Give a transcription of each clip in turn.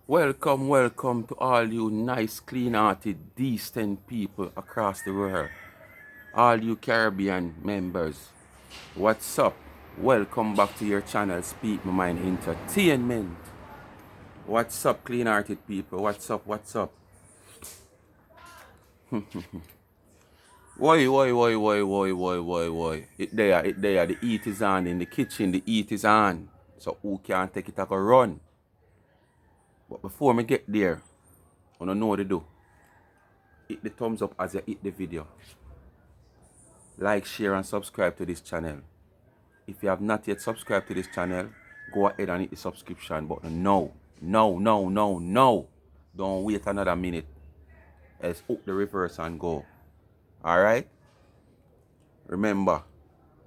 Welcome, welcome to all you nice, clean-hearted, decent people across the world. All you Caribbean members, what's up? Welcome back to your channel, Speak My Mind Entertainment. What's up, clean-hearted people? What's up, what's up? Why. It there. The heat is on in the kitchen, the heat is on. So who can't take it, I go run. But before me get there, I don't know what to do. Hit the thumbs up as you hit the video. Like, share and subscribe to this channel. If you have not yet subscribed to this channel, go ahead and hit the subscription button. No. Don't wait another minute. Let's hook the reverse and go. Alright? Remember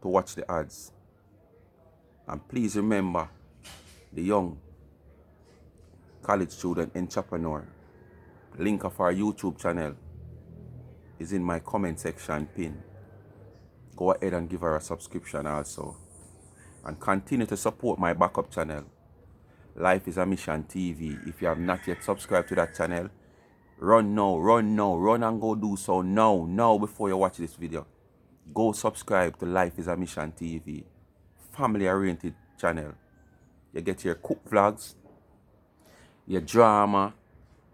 to watch the ads. And please remember the young college student entrepreneur. Link of our YouTube channel is in my comment section pin. Go ahead and give her a subscription also. And continue to support my backup channel, Life is a Mission TV. If you have not yet subscribed to that channel, run and go do so now before you watch this video. Go subscribe to Life is a Mission TV, family oriented channel. You get your cook vlogs, your drama,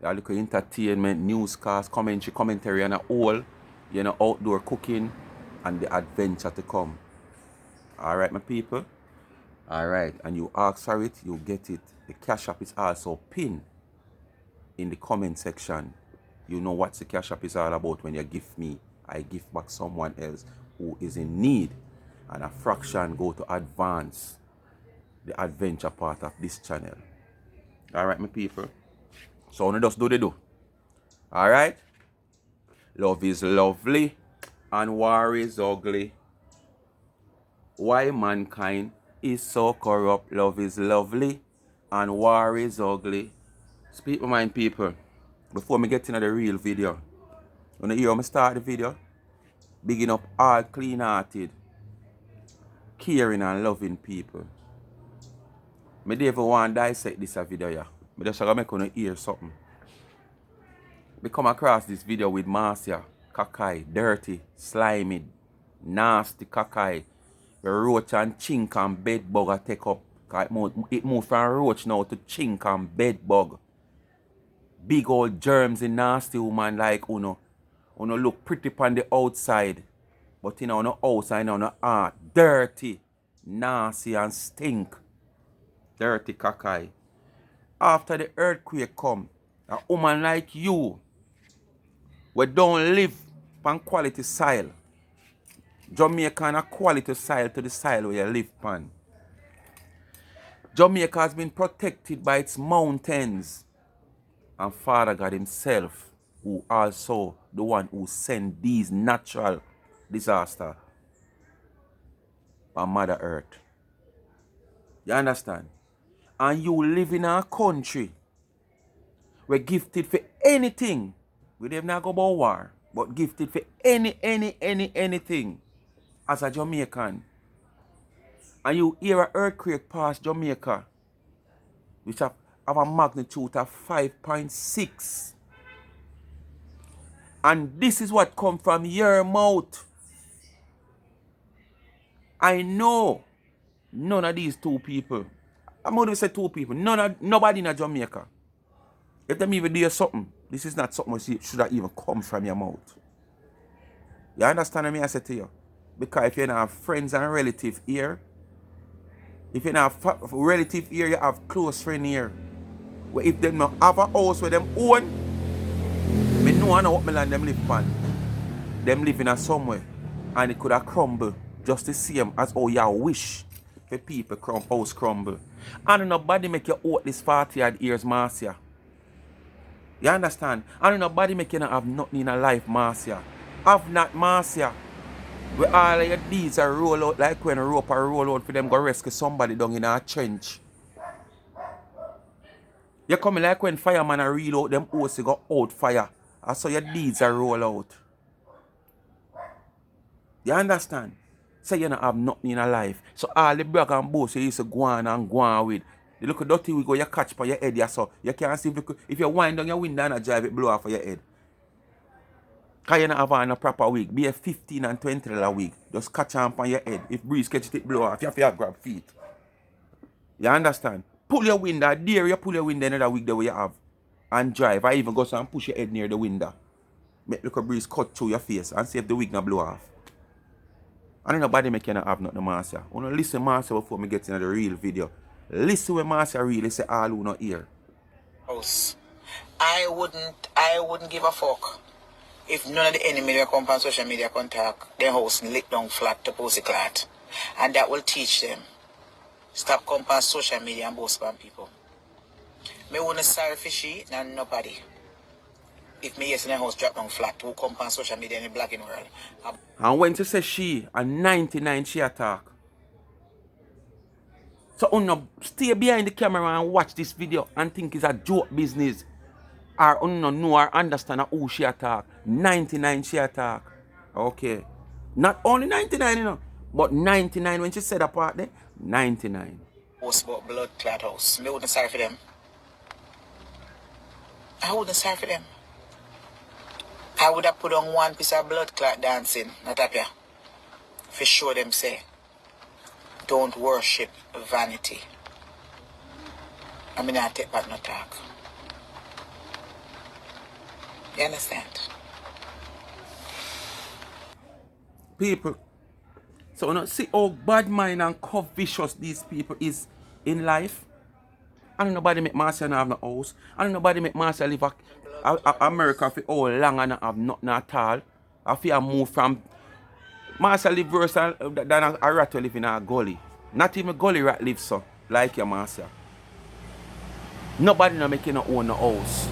your little entertainment, newscast, commentary and all, outdoor cooking and the adventure to come. Alright, my people? Alright, and you ask for it, you get it. The Cash App is also pinned in the comment section. You know what the Cash App is all about. When you give me, I give back someone else who is in need. And a fraction go to advance the adventure part of this channel. Alright, my people? So now just do the do. Alright? Love is lovely and war is ugly. Why mankind is so corrupt? Love is lovely and war is ugly. Speak my mind, people. Before me get into the real video, when you hear me start the video, bigging up all clean-hearted, caring and loving people. Me never want to dissect this video, yeah. Me just gonna make you hear something. We come across this video with Marcia, Kakai, dirty, slimy, nasty Kakai. The roach and chink and bed bug I take up. It moved from roach now to chink and bed bug. Big old germs in nasty woman like uno. Uno look pretty on the outside. But on the outside on the heart. Dirty, nasty and stink. Dirty Kakai. After the earthquake come, a woman like you, we don't live on quality soil. Jamaica and a quality soil to the soil where you live on. Jamaica has been protected by its mountains. And Father God himself, who also the one who sent these natural disasters on Mother Earth. You understand? And you live in a country where gifted for anything. We don't not go about war, but gifted for anything. As a Jamaican, and you hear an earthquake pass Jamaica, which have a magnitude of 5.6, and this is what come from your mouth. I know none of these two people, I'm going to say two people, nobody in Jamaica, if them even do something, this is not something that should have even come from your mouth. You understand what I say to you? Because if you don't have friends and relatives here, if you don't have relative here, you have close friend here. Where if them not have a house where them own, me know I know what me land them live on. Them live in a somewhere. And it could have crumbled just the same as how you wish for people house crumble. And nobody make you out this 40 odd years, Marcia. You understand? And nobody make you not have nothing in a life, Marcia. Have not, Marcia. Where all of your deeds are roll out like when a rope are roll out for them go rescue somebody down in a trench. You coming like when fireman are reel out them hose go out fire. And so your deeds are roll out. You understand? So you don't have nothing in a life. So all the brag and boast you used to go on with, The look dirty we go you catch for your head, yeah, so you can't see if you wind down your window and drive it blow off for your head. Because you don't have on a proper wig. Be a 15 and $20 wig. Just catch on your head. If breeze catch it blow off, you have to grab feet. You understand? Pull your window, dare you pull your window another wig the way you have. And drive. I even go so and push your head near the window. Make look a breeze cut through your face and see if the wig not blow off. And nobody make you not have nothing, Master. I want to listen, Master, before me get into the real video. Listen when Master really say all who not hear. I wouldn't give a fuck if none of the enemy will come on social media contact their house and lick down flat to Pussyclat. And that will teach them. Stop coming on social media and boast on people. Me wouldn't sorry for she and nobody. If me yes in the house drop down flat, who come on social media in the black in the world. And when to say she, and 99 she attack. So uno stay behind the camera and watch this video and think it's a joke business. Or uno know or understand who she attack. 99 she attack. Okay. Not only 99, you know, but 99 when she said that part there. 99. Post about blood clot house. Me wouldn't sorry for them. I wouldn't sorry for them. I would have put on one piece of blood clot dancing, not up here. For sure them say, don't worship vanity. I mean, I take back no talk. You understand? People, so you know, see how bad mind and vicious these people is in life. I don't nobody make Marcia have no house. I don't nobody make Marcia live America for how long and not have nothing at all. I feel move from Marcia live worse than a rat live in a gully. Not even a gully rat live so, like your Marcia. Nobody no make you no own no house.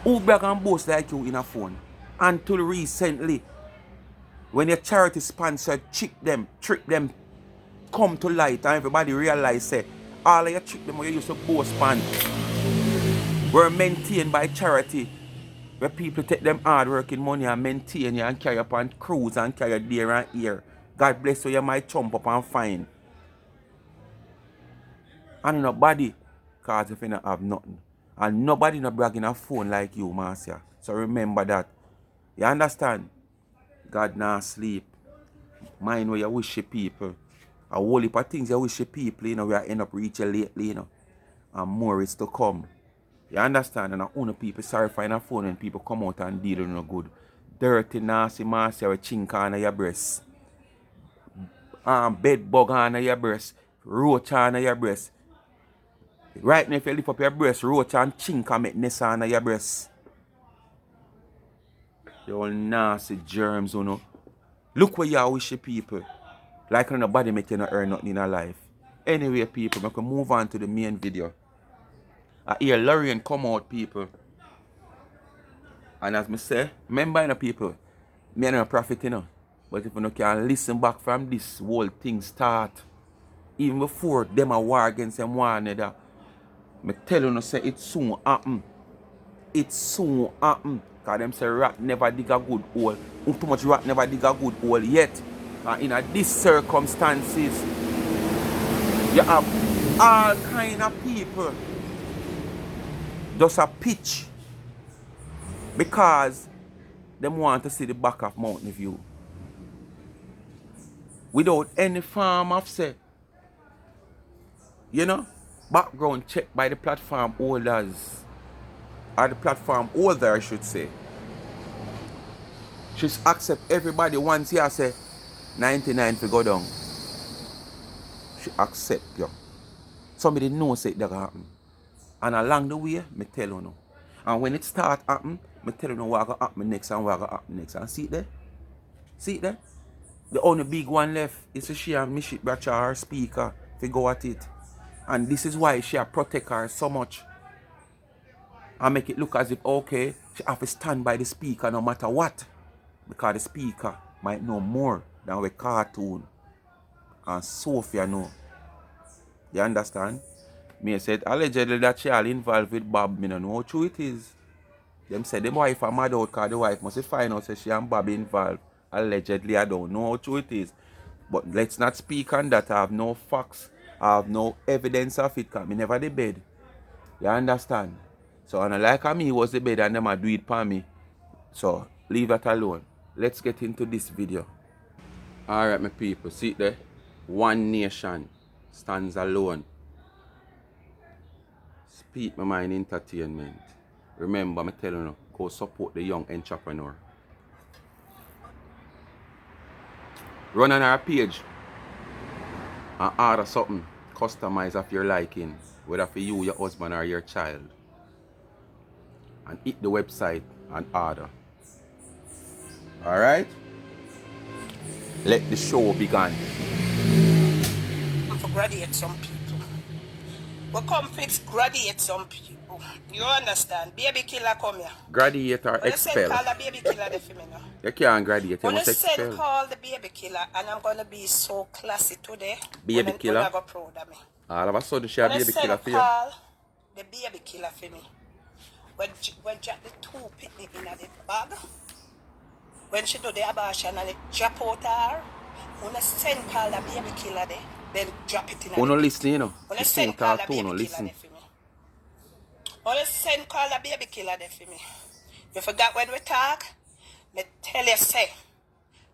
Who brag and boast like you in a phone? Until recently, when your charity sponsor trick them, come to light and everybody realize say all of your trick them where you used to boast on were maintained by charity, where people take them hard working money and maintain you and carry up on cruise and carry there and here. God bless you, you might jump up and find. And nobody, cause if you don't have nothing. And nobody not bragging a phone like you, Marcia. So remember that. You understand? God not sleep. Mind where you wish your people. A whole heap of things you wish your people, you know, we are end up reaching lately, you know. And more is to come. You understand? And I own people sorry find a phone when people come out and deal with no good. Dirty, nasty, Marcia with chink on your breast. Bed bug on your breast. Roach on your breast. Right now, if you lift up your breast, roach and chink and make nest on your breast. You all nasty germs, you know. Look where you wish your people. Like nobody make you not earn nothing in a life. Anyway, people, we can move on to the main video. I hear Lorraine come out, people. And as me say, remember, you know, people, me no profit, you know. But if you can listen back from this whole thing start, even before them a war against them one another, me tell you, say it soon happen. It soon happen. Because them say rat never dig a good hole. Too much rat never dig a good hole yet. And in these circumstances, you have all kind of people just a pitch because them want to see the back of Mountain View. Without any form of say, you know, background check by the platform holders. Or the platform holder, I should say. She's accept everybody once here say 99 to go down. She accept you. Somebody knows it that happen. And along the way, me tell you no. And when it start happen, me tell you no what gonna happen next and what gonna happen next. And see it there? See it there? The only big one left is she and Mishit Bracha, her speaker, to go at it. And this is why she protect her so much. And make it look as if, okay, she have to stand by the speaker no matter what. Because the speaker might know more than the cartoon. And Sophie know. You understand? Me said allegedly that she all involved with Bob. Me don't know how true it is. Them said the wife are mad out because the wife must find out that she and Bob involved. Allegedly, I don't know how true it is. But let's not speak on that. I have no facts I have no evidence of it because me never the bed. You understand? So and like me was the bed and them a do it for me. So leave that alone. Let's get into this video. Alright my people, see it there? One nation stands alone. Speak my mind entertainment. Remember me telling you, go support the young entrepreneur. Run on our page and order something customized of your liking, whether for you, your husband, or your child. And hit the website and order. Alright? Let the show begin. To graduate some people. We come fix graduate some people. You understand? Baby killer come here. Graduate or When you send expel. call the baby killer the for me now. You can't graduate, you When you must send expel. call the baby killer, and I'm gonna be so classy today. Baby killer? When I go proud of me. All of a sudden she a When you baby killer send for you. call the baby killer for me. When drop the two picnic in the bag. When she do the abortion and it drop out her. When you send call the baby killer there, then drop it in the Who no listen, you know? When you The send phone call talk the to baby no killer listen. there for me. When you send call the baby killer there for me. You forgot when we talk? Me tell you say,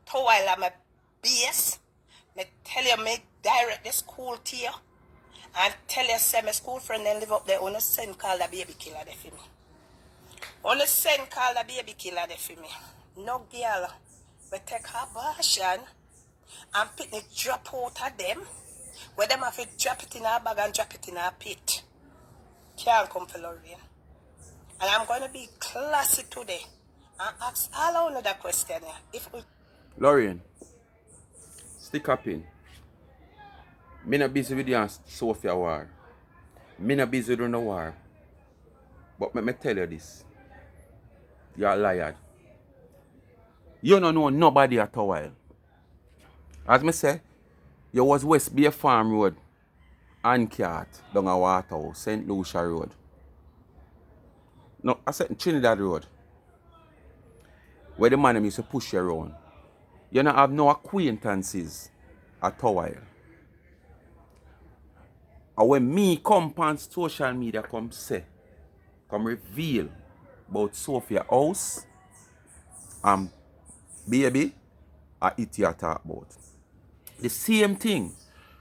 to while I'm a BS, me tell you me direct the school to you. And tell you say my school friend then live up there, only send call the baby killer there for me. Only send call the baby killer there for me. No girl, we take her abortion and picnic drop out of them. Where them have to drop it in her bag and drop it in her pit. Can't come for Lorraine. And I'm going to be classy today and ask all another question here. If we... Lorraine, stick up in. Me not busy with you and Sophie war. Me not busy with no war. But let me tell you this. You're a liar. You don't know nobody at all. As me say, you was West Bay Farm Road, Ancat, down a Waterhouse, St. Lucia Road. No, I said Trinidad Road. Where the man used to push you around. You don't have no acquaintances at all. And when me come on social media come say, come reveal about Sophia house and baby, I eat you talk about. The same thing.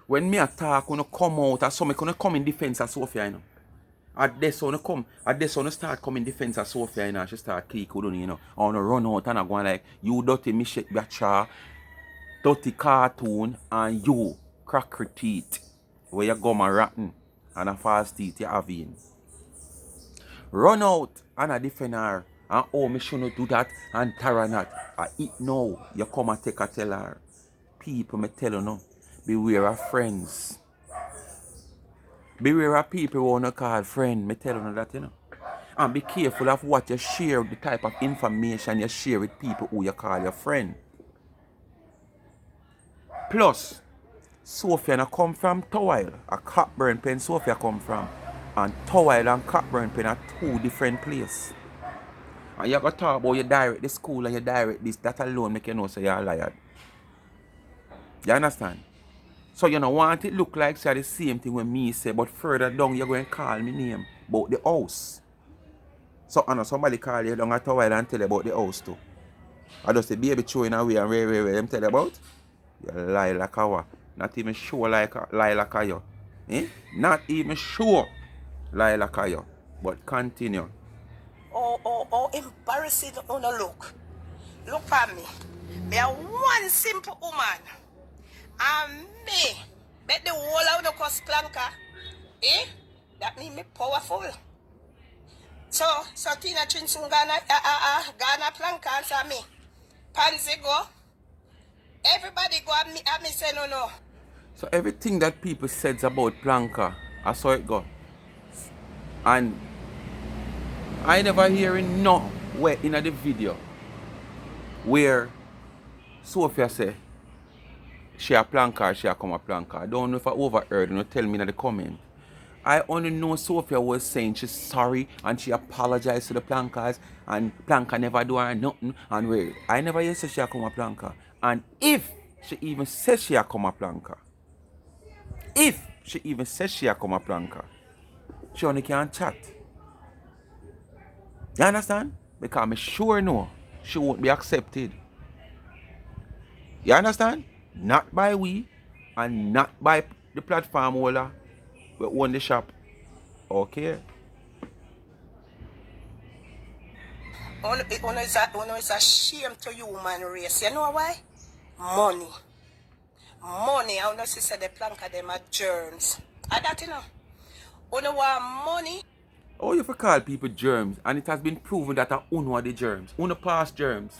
When me attack, when come out, or something, when come in defense of Sophia, you know. At this one come, at this one start coming defense of Sophia, you know, she start click with you know. I wanna run out and I go like, you dirty Mishit Bacha, dirty cartoon, and you cracker teeth. Where you gum a rotten and a fast teeth you have in. Run out and I defend her. And oh, me shouldn't do that and Tara not. I eat now. You come and take a tell her. People, me tell you no. Beware of friends. Beware of people who want to call friend. Me tell you that, you know. And be careful of what you share, the type of information you share with people who you call your friend. Plus, Sophia no come from Towile. A Cockburn Pen Sophia come from. And Towile and Cockburn Pen are two different places. And you got to talk about you direct the school and you direct this. That alone make you know say you're a liar. You understand? So you don't want it look like say the same thing when me say, but further down you're going to call me name about the house. So I know somebody call you down at Towile and tell you about the house too. I just say baby throwing away and where them tell you about. You lie like a what? Not even sure like a lie like a you. Eh? Not even sure lie like a you. But continue. Oh, embarrassing on a look. Look at me. Me are one simple woman. And me. Bet the whole of the cost planker. Eh? That mean me powerful. So Tina Chinsun Ghana planker answer me. Pansy go. Everybody go at me say no. So everything that people said about Planka, I saw it go. And I never hearing no where in the video where Sophia say she a Planka or she a come a Planka. I don't know if I overheard and tell me in the comment. I only know Sophia was saying she's sorry and she apologized to the Plankas and Planka never do her nothing and where I never hear say she a come a Planka. And if she even says she a come a Planka, if She even says she a come a planker. She only can't chat. You understand? Because me sure know she won't be accepted. You understand? Not by we and not by the platform holder we own the shop. Okay? Uno is a shame to human race. You know why? Money. Money. I know she said the plank of them are germs. And that you know. Uno want money. Oh, you for call people germs, and it has been proven that uno are the germs. Uno pass germs.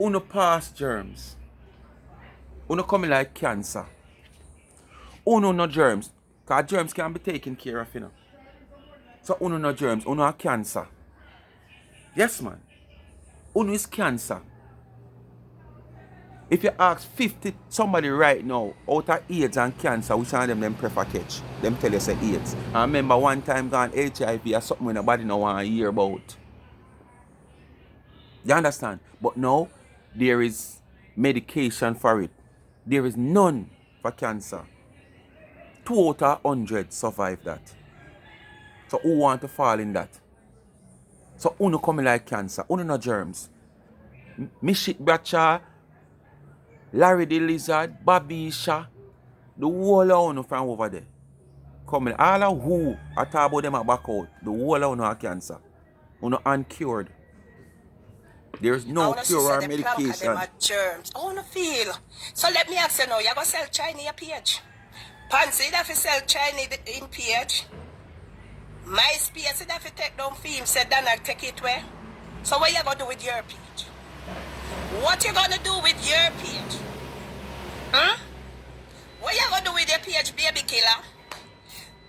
Uno pass germs. Uno coming like cancer. Uno no germs. Because germs can be taken care of, you know. So uno no germs, uno are cancer. Yes, man. Uno is cancer. If you ask 50 somebody right now out of AIDS and cancer, which one of them prefer catch? Them tell you say AIDS. I remember one time gone HIV or something when nobody no want to hear about. You understand? But now there is medication for it. There is none for cancer. 2 out of 100 survive that. So who want to fall in that? So uno coming like cancer. Uno no germs. Mishit Bracha, Larry the Lizard, Babisha, the whole of uno from over there. Coming. All of who I talk about them at back out. The whole of uno have cancer. Uno uncured. There's no cure or medication. Them germs. I want to feel. So let me ask you now, you going to sell Chinese a page? Pansy, if you sell Chinese in page, MySpace, if you take down film, say then I'll take it where? So what you going to do with your page? What you going to do with your page? Huh? What you going to do with your page, baby killer?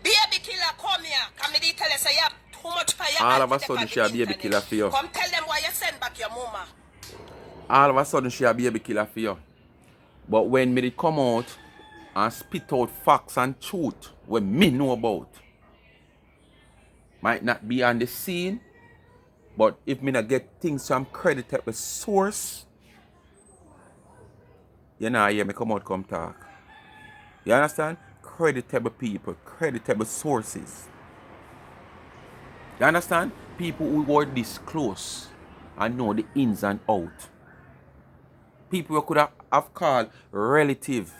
Baby killer, come here. Come here, tell us you have too much fire. All of a sudden she a baby killer for you. Come tell them why you send back your mama. All of a sudden she a baby killer for you. But when me come out and spit out facts and truth what me know about, might not be on the scene, but if me not get things from credited with source, you know, hear me come out come talk. You understand? Creditable people, creditable sources. You understand? People who were this close and know the ins and out. People who could have called relative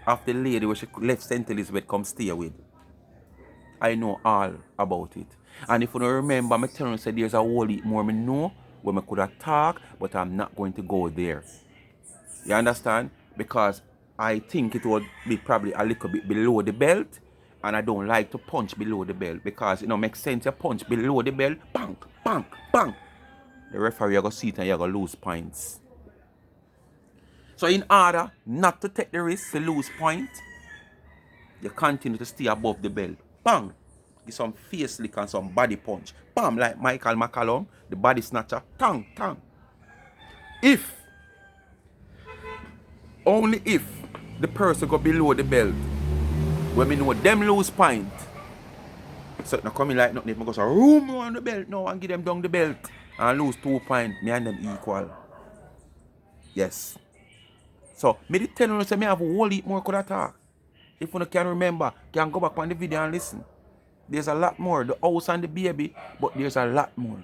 of the lady where she left St. Elizabeth come stay with. I know all about it. And if you don't remember, I'm telling you say there's a whole heap more me know where I could have talked, but I'm not going to go there. You understand? Because I think it would be probably a little bit below the belt, and I don't like to punch below the belt because it don't make sense to punch below the belt, bang, bang, bang. The referee you go see it and you go lose points. So in order not to take the risk to lose points, you continue to stay above the belt. Bang! Give some face lick and some body punch. Bam! Like Michael McCallum, the body snatcher. Tang, tang. If, only if, the person go below the belt, when me know them lose point, so it not coming like nothing, if I go so room on the belt now and give them down the belt and lose 2 points, me and them equal. Yes. So, me did tell you say me have a whole heap more could attack. If you can remember, can go back on the video and listen. There's a lot more. The house and the baby, but there's a lot more.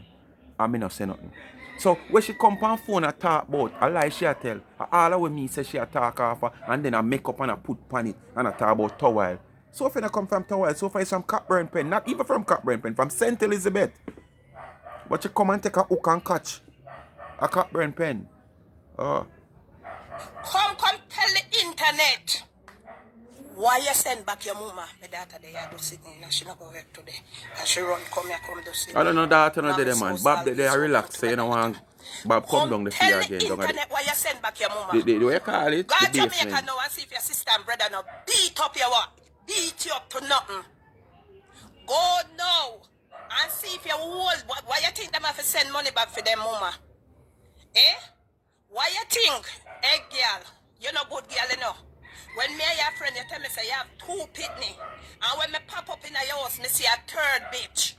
I mean not say nothing. So when she come on phone and talk about a lie she tell, all of me say she talk off and then I make up and I put on it and I talk about towel. Sophie not come from towel. Sophie is from Cockburn Pen. Not even from Cockburn Pen, from St. Elizabeth. But she come and take a hook and catch a Cockburn Pen. Come tell the internet. Why you send back your mama? My daughter they are do sitting and she not go work today. And she run come here come do sit. I don't know daughter no there man. Bob they are relaxed, so you know want Bob come down the fear again. Tell the internet why you send back your mama. The way you call it, Go the to Jamaica basement. now and see if your sister and brother now beat up your what? Beat you up to nothing. Go now and see if your whole why you think them have to send money back for them mama? Eh? Why you think? Hey girl, you no good girl you know. When me and your friend, you tell me say you have 2 pitney. And when me pop up in a house, me see a 3rd bitch.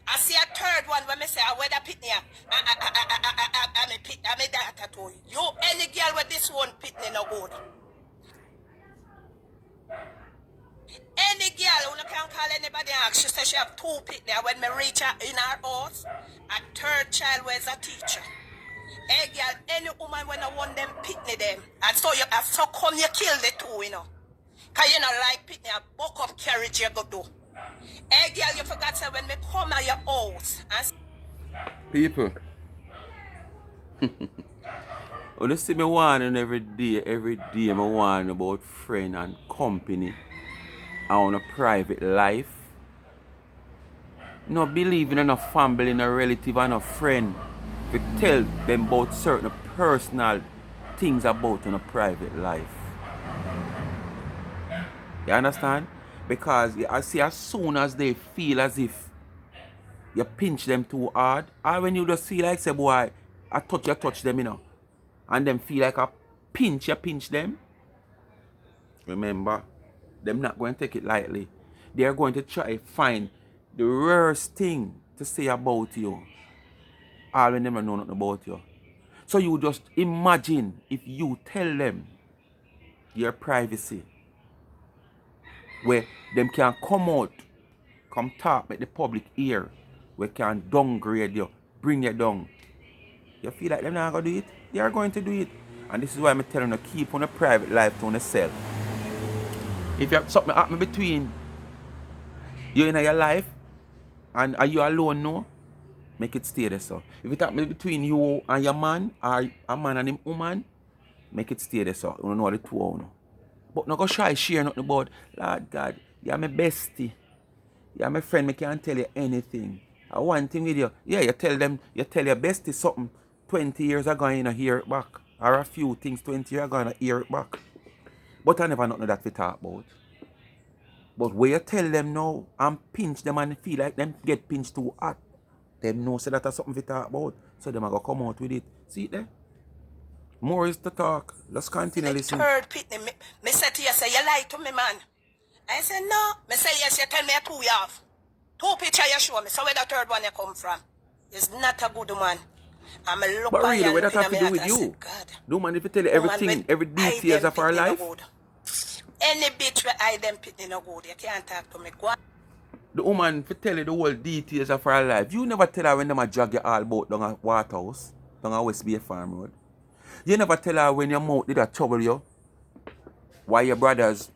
I see a 3rd one when me say, where the pitney at? I'm a daughter to you. You, any girl with this one pitney no good. Any girl who can call anybody and ask, she said she have 2 pitney. When me reach her in her house, a 3rd child was a teacher. Hey girl, any woman when I want them pitney them. And so you so come you kill the 2, you know. Cause you know like pitney, a buck up carriage you go do. Hey girl, you forgot say when me come at your house and People. When you see me warning every day me warn about friend and company and a private life. No believing in a family, in a relative and a friend. To tell them about certain personal things about in a private life. You understand? Because I see as soon as they feel as if you pinch them too hard, or when you just feel like say boy, you touch them, you know. And them feel like you pinch them. Remember, them not going to take it lightly. They are going to try find the worst thing to say about you. All when them don't know nothing about you. So you just imagine if you tell them your privacy, where them can come out, come talk, make the public hear, where can downgrade you, bring you down. You feel like them not going to do it? They are going to do it. And this is why I'm telling you, keep on a private life to yourself. If you have something happen between you in your life and are you alone now, make it stay there. So if it happens between you and your man, or a man and him woman, make it stay there. So you don't know the two of you. But not go try share nothing about, Lord God, you're my bestie. You're my friend, I can't tell you anything. I one thing with you, yeah, you tell your bestie something 20 years ago, you know, hear it back. Or a few things 20 years ago, you know, hear it back. But I never know that we talk about. But when you tell them now and pinch them and feel like them get pinched too hot, them know say that's something we talk about. So them are going to come out with it. See it there? More is to talk. Let's continue listening. 3rd pitney, me say to you, say you lie to me, man. I say no. Me say yes, you tell me 2 you have. 2 picture you show me. So where the 3rd one you come from? It's not a good man. I'm a look. But really, what that have to do with you? No man, if you tell you everything, every details of our life. Any bitch where I them pitney no good, you can't talk to me. Go on. The woman if you tell you the whole details of her life, you never tell her when them a drag you all about down a Waterhouse, down a West Bay Farm Road. You never tell her when your mouth did a trouble you, why your brothers.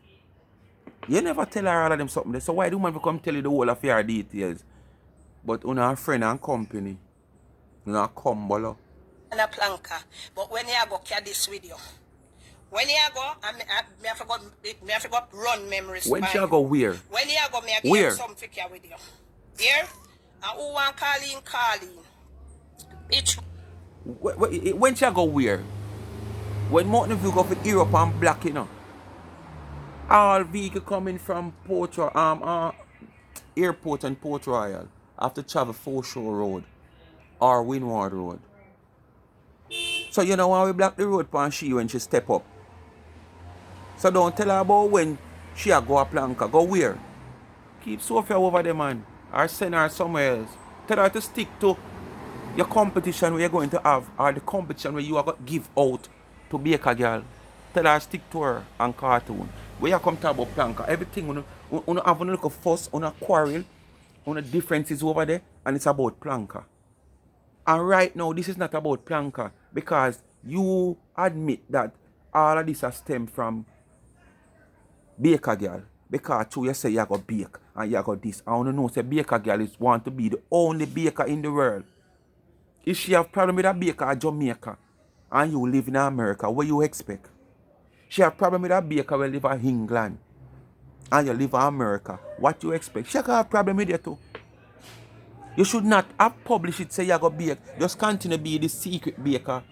You never tell her all of them something. So why the woman come tell you the whole of your details? But on a friend and company, you know, come bolo. And a planker. But when you go carry this video, when you go, I forgot run memories. When you go where? When you go, me I give you some figure with you. Here, and who want calling. Bitch. When you go where? When Mountain View go for Europe and Black, you know. All vehicles coming from airport and Port Royal have to travel Foreshore Road or Windward Road. So you know why we block the road for she when she step up. So don't tell her about when she a go a planka. Go where? Keep Sophie over there, man. Or send her somewhere else. Tell her to stick to your competition where you're going to have, or the competition where you are going to give out to be a girl. Tell her stick to her and cartoon. Where you come talk about planka, everything you have a look of fuss, on a quarrel, on the differences over there, and it's about planka. And right now, this is not about planka because you admit that all of this has stemmed from baker girl. Because too, you say you got bake and you got this. I want to know, say baker girl is want to be the only baker in the world. If she have problem with a baker at Jamaica and you live in America, what you expect? She have problem with a baker who live in England and you live in America. What you expect? She can have problem with you too. You should not have published it, say you got bake. Just continue to be the secret baker.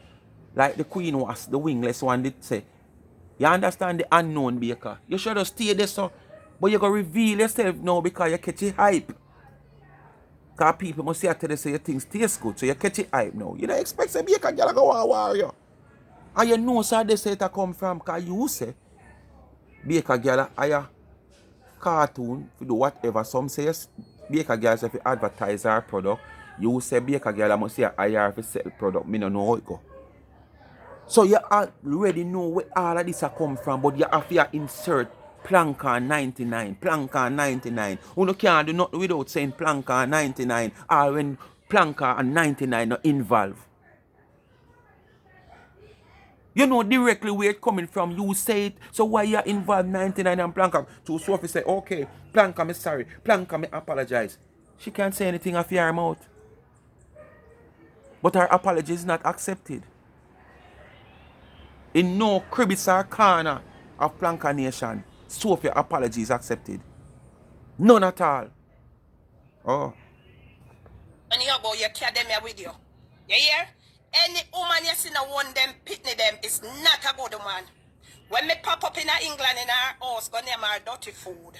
Like the queen was, the wingless one did say. You understand the unknown baker. You should have stay there so. But you got to reveal yourself now because you catch it hype. Because people must say to say your things taste good. So you catch it hype now. You don't expect a baker girl to go and warrior. And you know so they say it come from. Because you say baker girl hire cartoon to do whatever. Some say baker girl if you advertise her product. You say baker girl must say hire to sell product. Me don't know how it go. So you already know where all of this come from, but you have to insert Plank on 99, plank on 99. You can't do nothing without saying plank on 99 or when plank on 99 not involved. You know directly where it coming from. You say it. So why you involved 99 and Planka? To Sophie say, okay, Planka, me sorry. Planka, me apologize. She can't say anything off your mouth. But her apology is not accepted. In no crevice or corner of Planka Nation, Sophie apology is accepted. None at all. Oh. And you go, you carry them here with you. You hear? Any woman you see now one them pitney them is not a good woman. When me pop up in England in our house, go name her dirty food.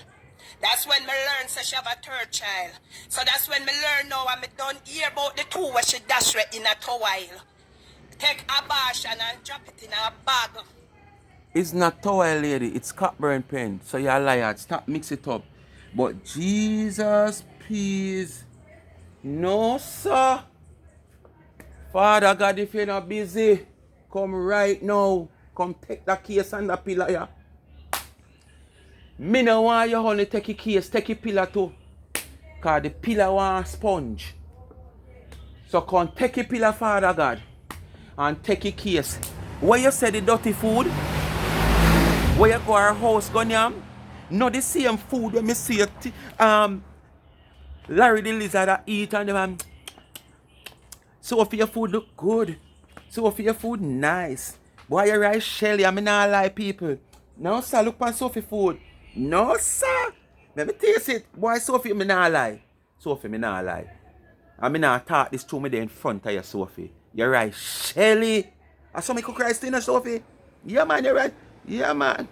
That's when me learn so she have a third child. So that's when me learn now and me done hear about the two where she dash right in a towel. Take a bash and drop it in a bag. It's not towel, lady. It's Cockburn pen. So you're a liar. Stop mix it up. But Jesus, please. No, sir. Father God, if you're not busy, come right now. Come take the case and the pillar here. Me no want you only take your case, take your pillar too. Because the pillar want sponge. So come take your pillar, Father God. And take your case. Where you say the dirty food? Where you go our house, Gonyam? No the same food when me see Larry the lizard that eat and them. Sophie, your food look good. Sophie, your food nice. Boy, your rice shelly. I mean, not lie, people. No, sir, look on Sophie food. No, sir. Let me taste it. Boy, Sophie, me not lie. Sophie, me not lie. I mean, I talk this to me there in front of you, Sophie. Your rice shelly. I saw me cook rice dinner, Sophie. Yeah, man, you're right. Yeah, man.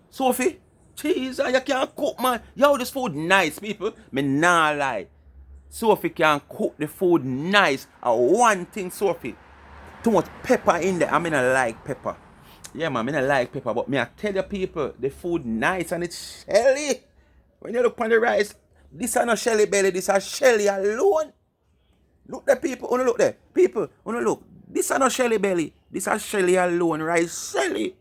Sophie, Jesus, you can't cook, man. Yo, this food nice, people. Me nah lie. Sophie can cook the food nice. One thing, Sophie. Too much pepper in there. I mean, I like pepper. Yeah, man, I like pepper. But me, I tell you people, the food nice and it's shelly. When you look on the rice, this is not shelly belly. This is shelly alone. Look there, people. Wanna look there. People, wanna look. This is not shelly belly. This is shelly alone. Rice shelly.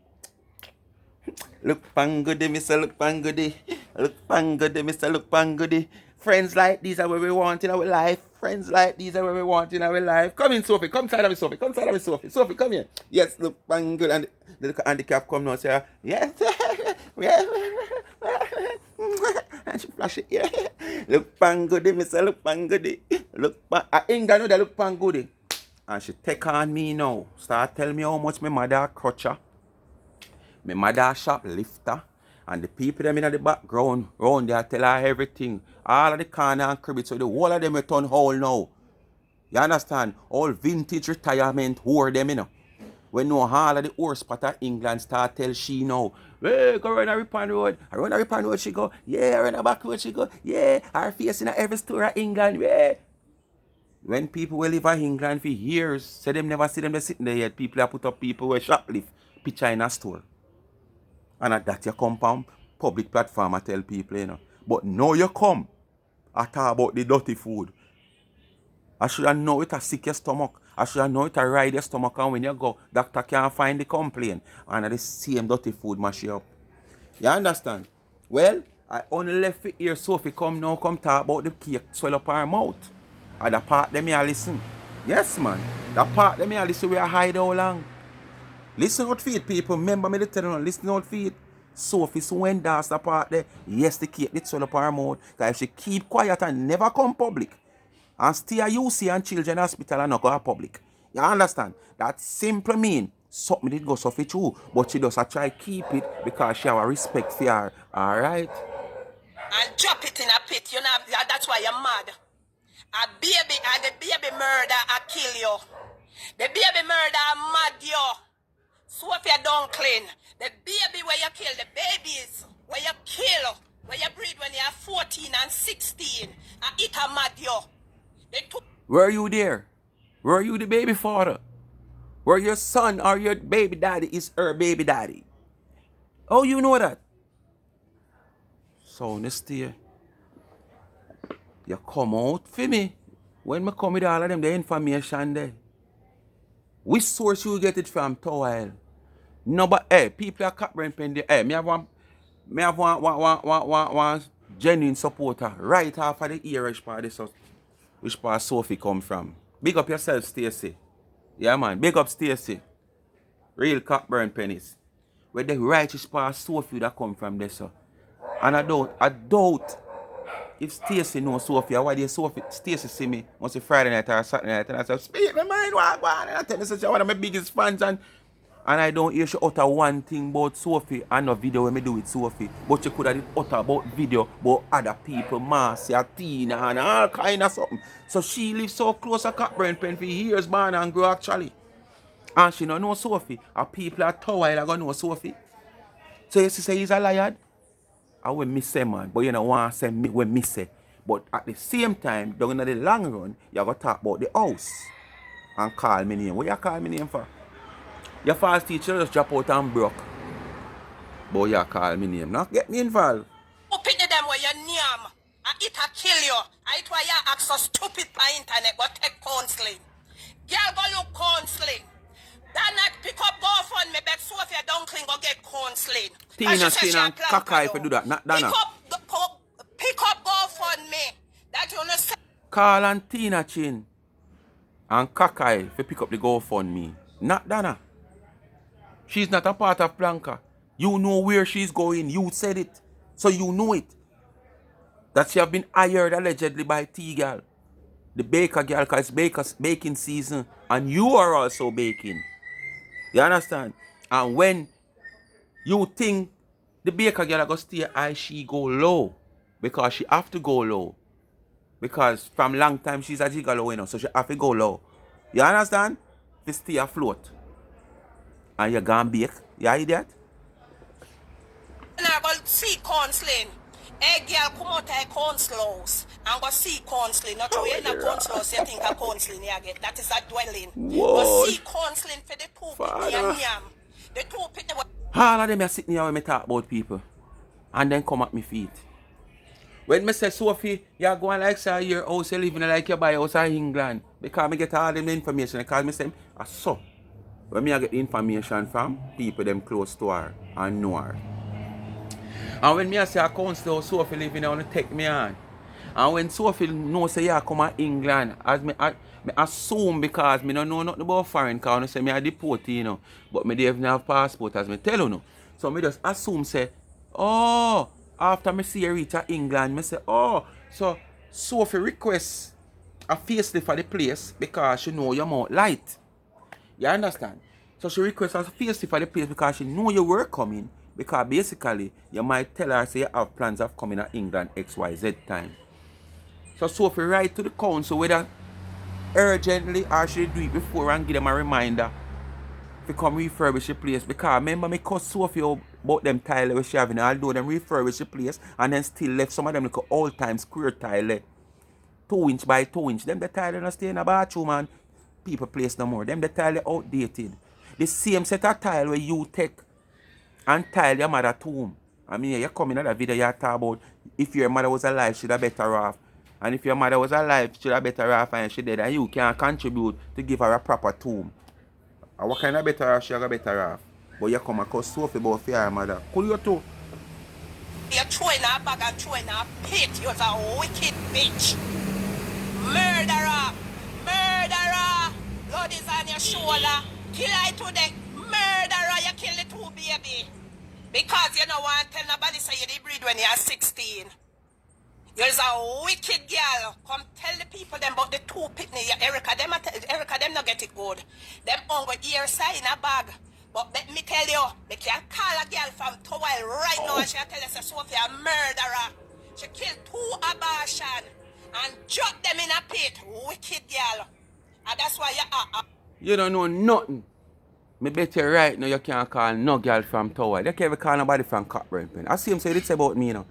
Look pangudi, Mr. Look pangudi. Look pangudi, Mr. Look pangudi. Friends like these are what we want in our life. Friends like these are what we want in our life. Come in, Sophie. Come side of me, Sophie. Come side of me, Sophie. Sophie, come here. Yes, look pangudi. And the handicap come now and say, yes. And she flash it. Yeah. Look pangudi, Mr. Look pangudi. Look I ain't got no that look pangudi. And she take on me now. Start telling me how much my mother crutcher. My mother shoplifter and the people them in the background round there tell her everything. All of the corner and cribs, so the whole of them return whole now. You understand? All vintage retirement whore them, you know. When no all of the horse part of England start tell she now, hey, go run a Ripon Road. I run a Ripon Road she go, yeah, run a back road she go, yeah, her face in every store of England, yeah. When people will live in England for years, say them never see them they sitting there yet. People have put up people who shoplift picture in a store. And at that you come from public platform I tell people, you know. But now you come, I talk about the dirty food. I should have known it a sick your stomach. I should have known it a ride your stomach, and when you go, doctor can't find the complaint. And the same dirty food mash you up. You understand? Well, I only left it here Sophie come now, come talk about the cake swell up her mouth. And the part them here listen. Yes, man. The part them here listen we are hide how long. Listen out for it, people. Remember me to tell you, listen out for it. Sophie, so when that's the part there, yes, the cake did swell up her mouth. Because if she keep quiet and never come public, and stay at UC and children hospital and not go to public. You understand? That simply mean something did go Sophie through, but she does try keep it because she have a respect for her. Alright? And drop it in a pit. You know, that's why you're mad. A baby and the baby murder I kill you. The baby murder I mad you. Sophia don't clean. The baby where you kill, the babies where you kill, where you breed when you are 14 and 16. And it a mad you. Were you there? Were you the baby father? Were your son or your baby daddy is her baby daddy? Oh, you know that? So, Nestia, you come out for me. When I come with all of them, the information there. Which source you get it from, TGaL? No, but hey, people are copying pen there. Hey, me have one genuine supporter right off of the ear which part Sophie come from. Big up yourself, Stacy. Yeah, man. Big up Stacy. Real cockburn pennies. Where the righteous part Sophie that come from there, so. And I doubt if Stacy knows Sophie, why they Sophie, Stacy see me once a Friday night or Saturday night, and I say, speak my mind, what, and I tell me, say, one of my biggest fans, and I don't hear she utter one thing about Sophie and no video when me do with Sophie, but she could have utter about video about other people, Marcia, Tina, and all kind of something. So she lives so close to Cockburn Pen for years, born and grow actually. And she don't know Sophie, and people at TGaL are going to know Sophie. So you say he's a liar? I will miss say, man, but you know want to say me when me say. But at the same time, down in the long run, you got to talk about the house and call me name. What you call me name for? Your false teacher just drop out and broke. But you call me name. Not get me involved. Open them where you name. And it a kill you. And it why you act so stupid by internet, but take counseling. Girl go look counseling. That not pick up GoFundMe, beg Sophia Dunkling go get counseling. Tina and Kaka if you do that, not Dana. Pick up GoFundMe. That you understand. Carl and Tina Chin and Kaka if you pick up the GoFundMe, not Dana. She's not a part of Blanca. You know where she's going. You said it. So you know it. That she have been hired allegedly by TGaL. The baker girl, because it's baking season. And you are also baking. You understand? And when you think the baker girl are going to stay high, she go low. Because she have to go low. Because from long time she's a gigolo, you know, so she have to go low. You understand? To stay afloat. And you gonna bake. You idiot? And I go see counseling. Hey girl, come out of counsel house and go see counseling. Not you in a counsel house, you think a counseling you get. That is a dwelling. Go see counseling for the two people and yam. The two people. All of them are sitting here when me talk about people. And then come at me feet. When me say, Sophie, you're going like say your house, you living like you buy house in England. Because me get all them information. Because me say, I saw. When me get the information from people them close to her and know her. And when me say I counsel Sophie living, I want to take me on. And when Sophie knows say you come to England, as me assume because me don't know nothing about foreign, because I say me a deportee, you know. But me don't even have passport as me tell you. So me just assume say, oh, after me see her reach England, me say, oh, so Sophie requests a facelift for the place because she know your mouth light. You understand? So she requests a facelift for the place because she know you were coming. Because basically, you might tell her say you have plans of coming to England XYZ time. So Sophie write to the council whether urgently or should do it before and give them a reminder to come refurbish the place. Because remember me cuss Sophie about them tile that she having, although them refurbish the place and then still left some of them like old time square tile 2 inch by 2 inch. Them the tile don't stay in the bathroom and people place no more. Them the tile outdated. The same set of tile where you take and tile your mother tomb. I mean, you come in that video you talk about if your mother was alive, she'd have better off. And if your mother was alive, she'd have better off and she dead. And you can contribute to give her a proper tomb. And what kind of better off she have better off? But you come and cause Sophie about for your mother. Could you too? You're throwing a bag and throwing a pit. You're a wicked bitch. Murderer. Murderer. Blood is on your shoulder. Kill I today. Murderer. You kill the two baby. Because you don't want to tell nobody say you did breed when you're 16. You're a wicked girl. Come tell the people them about the two pitney. Erica them not get it good. Them on with ear side in a bag. But let me tell you, they can call a girl from TGaL right now and she'll tell us Sophie a murderer. She killed 2 abortion and drop them in a pit. Wicked girl. And that's why you are. You don't know nothing. Me bet you right now you can't call no girl from TGaL. You can't even call nobody from Cockburn Pen. I see him say it's about me, you know.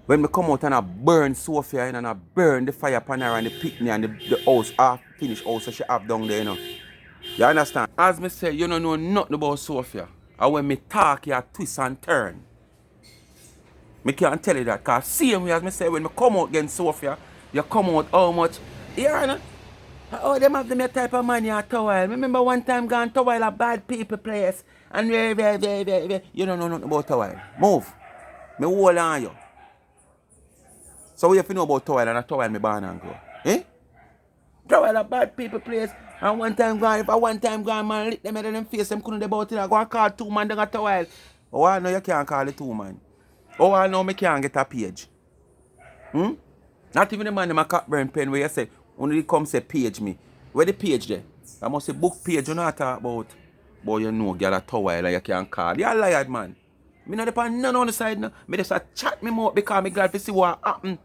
When me come out and I burn Sophia and I burn the fire pan her and the picnic and the house, half finished house so she have down there, you know. You understand? As me say, you don't know nothing about Sophia. And when me talk, you twist and turn. Me can't tell you that. Because same way as me say, when me come out against Sophia, you come out how much? Here, you know? Oh, them have them a type of money at Towel. Remember one time gone Towel a bad people place. And you don't know nothing about Towel. Move. Me hold on you. So we have to know about Towel and a Towel me born and grow. Eh? Towel a bad people place. And one time gone, if I one time gone, man, lick them in them face, them couldn't about it. I go and call 2 man down a Towel. Oh, I know you can't call it 2 man. Oh, I know me can't get a page. Not even the man in my Cockburn pen where you say, when they come say page me. Where the page there? I must say book page you not talk about. But you know, girl a Towel like you can't call. You're a liar, man. Me not depend none on the side now. Me just a chat me more because me glad to see what happen.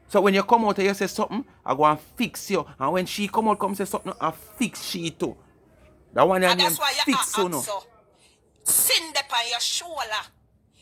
So when you come out and you say something, I go and fix you. And when she come out come say something, I fix she too. That one your name fix so no. Sin up on your shoulder.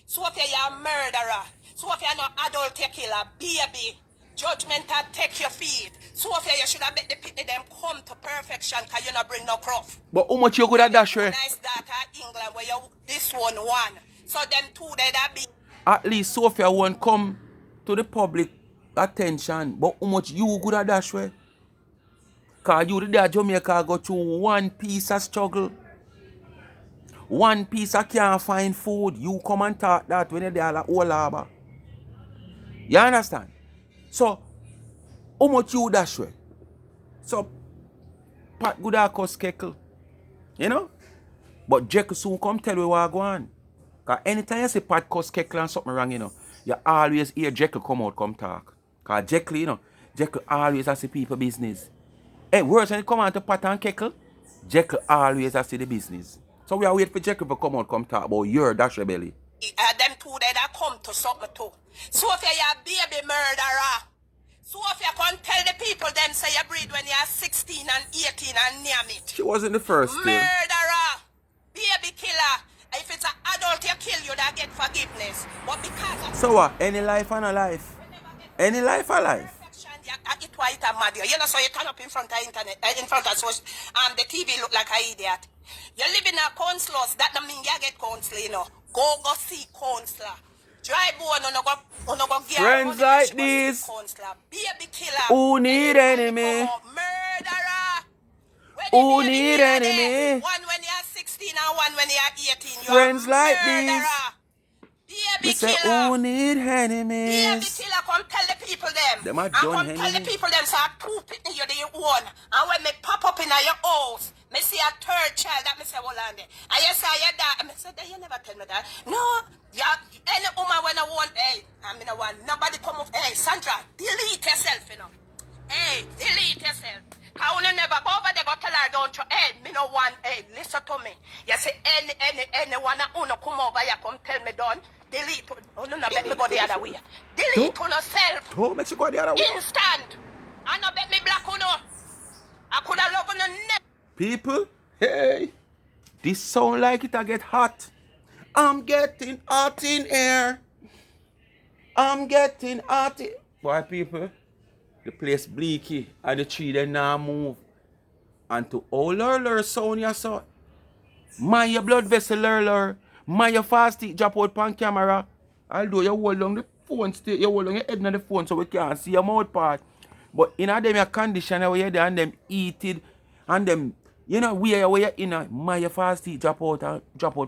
So if you're a murderer, so if you're not adult you killer, baby, judgment will take your feet. So if you should have bet the pitney them come to perfection because you not bring no cruff. But how much you could have dash her? Nice data England where you this one won. So them two they that be. At least Sophia won't come to the public attention. But how much you could have dash her? Because you the Jamaica go through one piece of struggle. One piece of can't find food. You come and talk that when you're there at whole harbor. You understand? So, how much you dash way? So, Pat good at cause keckle. You know? But Jekyll soon come tell you what go on. Because anytime you see Pat cause keckle and something wrong, you know, you always hear Jekyll come out, come talk. Because Jekyll, you know, Jekyll always has the people business. Hey, worse when it come on to Pat and keckle, Jekyll always has the business. So we are waiting for Jekyll to come out, come talk about your dash rebellion. Them two they that come to something too. So if you're a baby murderer, so if you can tell the people them say you breed when you're 16 and 18 and name it. She wasn't the first murderer, baby killer. If it's an adult you kill you that get forgiveness. But because of so what? Any life and a life? Any life a life? It why it mad you. You know, so you turn up in front of internet, in front of the TV look like an idiot. You live in a counselors, that don't mean you get counselor, you know. Go see counselor. Drive on go get friends like this. Baby killer. Who need enemy? Murderer. Who need enemy? One when you're 16 and one when you're 18. Friends like this. Baby killer. Who need enemies? Baby killer, come tell the people them. Them are and done come tell the people them so I two pitney you the one. And when me pop up in your house, me see a third child that me say hold on there. And you say your dad, and me say that you never tell me that. No, yeah, any woman when I want, hey, I mean I want nobody come up, hey Sandra, delete yourself, you know. Hey, delete yourself. I will never go over there go tell her don't you, hey, me no want, hey, listen to me. You say anyone who no come over here come tell me done. Delete. Oh no, bet me go the other way. Delete on yourself. Oh, makes you go the other way. Instant. I no bet me black on no. I could have loved on the neck. People, hey, this sound like it I get hot. I'm getting hot in here. I'm getting hot in. Boy, people, the place bleaky and the tree they now move. And to all lurler sound you saw. Man, your blood vessel lurler. Man, your fast stick drop out pan camera. Although you hold on the phone stick, you hold on your head on the phone so we can't see your mouth part. But in a them condition where you're there and them eat it and them, you know, where you're in a man, your fast stick drop out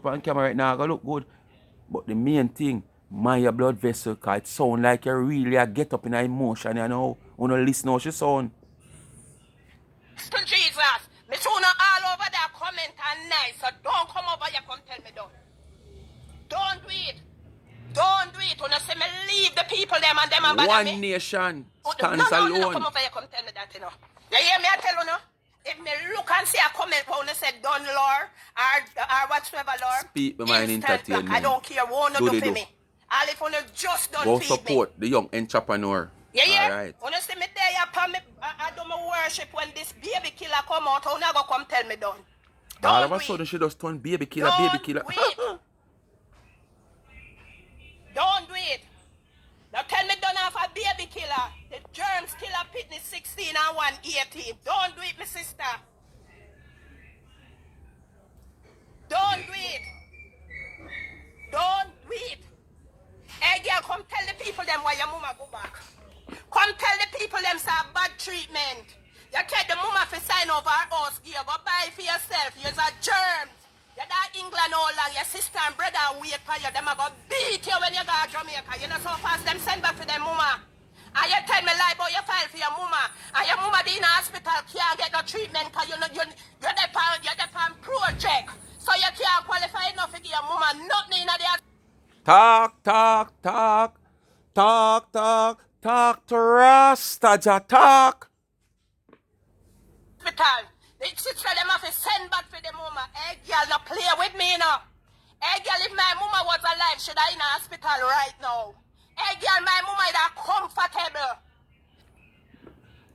pan camera right now, gonna look good. But the main thing, man, your blood vessel, cause it sound like you really get up in a emotion, you know, when you listen how she sound. To Jesus, me tune all over there comment and nice, so don't come over here come tell me don't. Don't do it. Don't do it. When I say me leave the people them and them about One me. nation No, stands alone. come over here, come tell me that, you know. You hear me, I tell you, no? If me look and see a comment when they say done, Lord, or whatsoever, Lord. Speak my mind entertainment. I don't care what you do for me. All if you just don't go feed support me. the young entrepreneur. Yeah. Alright. When you see me there, I do my worship when this baby killer come out, you never come tell me done. All of a sudden she just turn baby killer, baby killer. Don't do it. Now tell me don't have a baby killer. The germs killer pitney 16 and 118. Don't do it, my sister. Don't do it. Don't do it. Hey girl, come tell the people them why your mama go back. Come tell the people them say bad treatment. You take the mama for sign over her house, you go buy for yourself. You're a germs. You're that England all long. Your sister and brother wait for you. Them are going to beat you when you go to Jamaica. You know so fast them send back for them mama. And you tell me lie about your file for your mama. And your mama be in the hospital can't get no treatment because you're the project. So you can't qualify enough to give your mama nothing in the Talk, talk, talk. Talk, talk, talk to Rasta, Jah talk. hospital. The sister them have to send back for the mama. Hey girl, no play with me, you know. Hey girl, if my mama was alive, should I in the hospital right now? Hey girl, my mama is comfortable.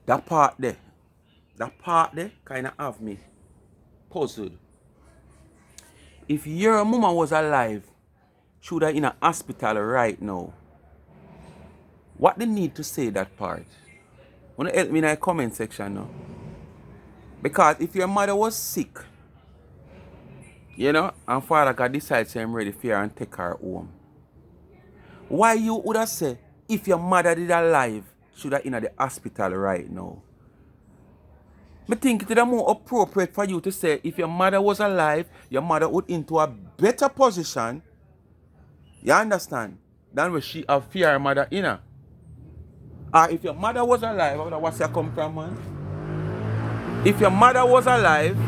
That part there kind of have me puzzled. If your mama was alive, should I in a hospital right now? What they need to say that part? Wanna help me in the comment section now? Because if your mother was sick, you know, and father God decides I'm ready for her and take her home, why you would have said if your mother did alive, should I in the hospital right now? I think it is more appropriate for you to say if your mother was alive, your mother would into a better position, you understand, than where she have fear her mother in her. Or if your mother was alive, what's your come from, man? If your mother was alive,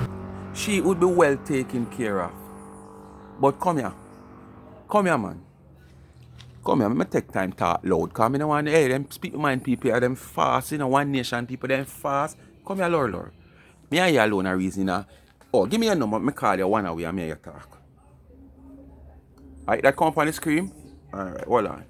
she would be well taken care of. But come here, man. Come here, I'm take time to talk loud. Because I don't want to hear them speak mind people, them fast, you know, One Nation people, them fast. Come here, Lord. Me and you alone a reason. Oh, give me a number, me call you one away and me and you talk. Alright, that come up on the screen? Alright, hold on.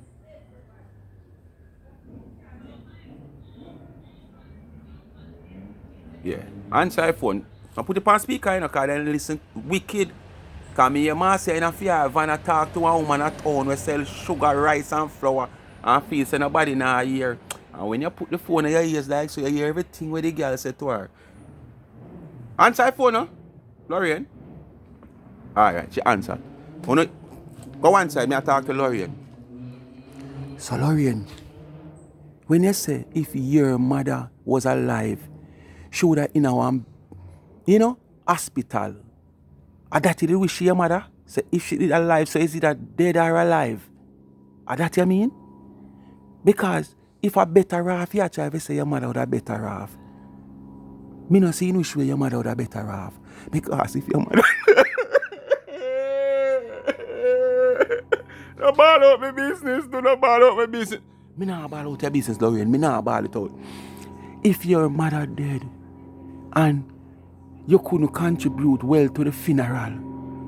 Yeah, answer your phone. I put it on speaker, you know, because then listen wicked. Because me hear man say in a fear van I talk to a woman at town who sell sugar, rice and flour and feel say nobody now hear. And when you put the phone in your ears like so, you hear everything what the girl said to her. Answer your phone, no? Lorraine? Alright, she answered. Go one side, me I talk to Lorraine. So Lorraine, when you say if your mother was alive, she would have in our, you know, hospital. And that you wish your mother? So if she did alive, so is it that dead or alive? And that you mean? Because if a better off, you try to say your mother would have better off. Me not see which way your mother would have better off. Because if your mother... Don't ball out my business. Do not ball out my business. Me not ball out your business, Lorraine. Me not ball it out. If your mother dead and you couldn't contribute well to the funeral,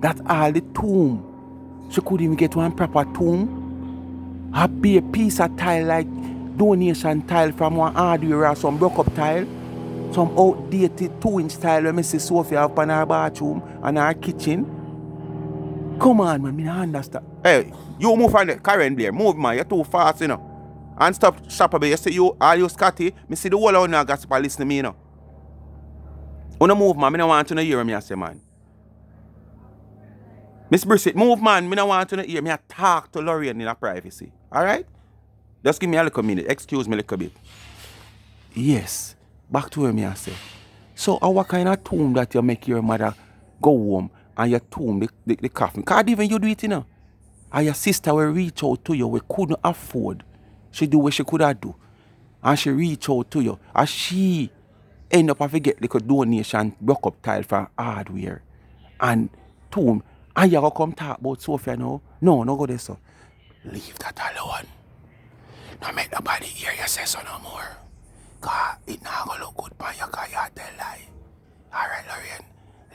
that's all the tomb. She couldn't even get one proper tomb. Have be a piece of tile like donation tile from one hardware or some broke up tile. Some outdated 2-inch tile where Mrs. Sophie have in her bathroom and her kitchen. Come on, man, me not understand. Hey, you move on there, Karen Blair. Move, man, you're too fast, you know. And stop a bit. You see you, all you Scotty, me see the whole of you gossip listen to me, you know. When I move, man, me don't want to hear me, I say, man. Miss Mishit, move, man, me don't want to hear me. I talk to Lorraine in a privacy. Alright? Just give me a little minute. Excuse me a little bit. Yes. Back to where me I say. So, what kind of tomb that you make your mother go home and you tomb the coffin? Because even you do it, you know. And your sister will reach out to you, we couldn't afford. She do what she could have do. And she reach out to you. And she end up having to get like a donation, broke up tile from hardware. And tomb. And you go come talk about Sophia now? No go there, so. Leave that alone. Don't make nobody hear you say so no more. Because it not going to look good for you because you tell lie. Alright, Lorraine.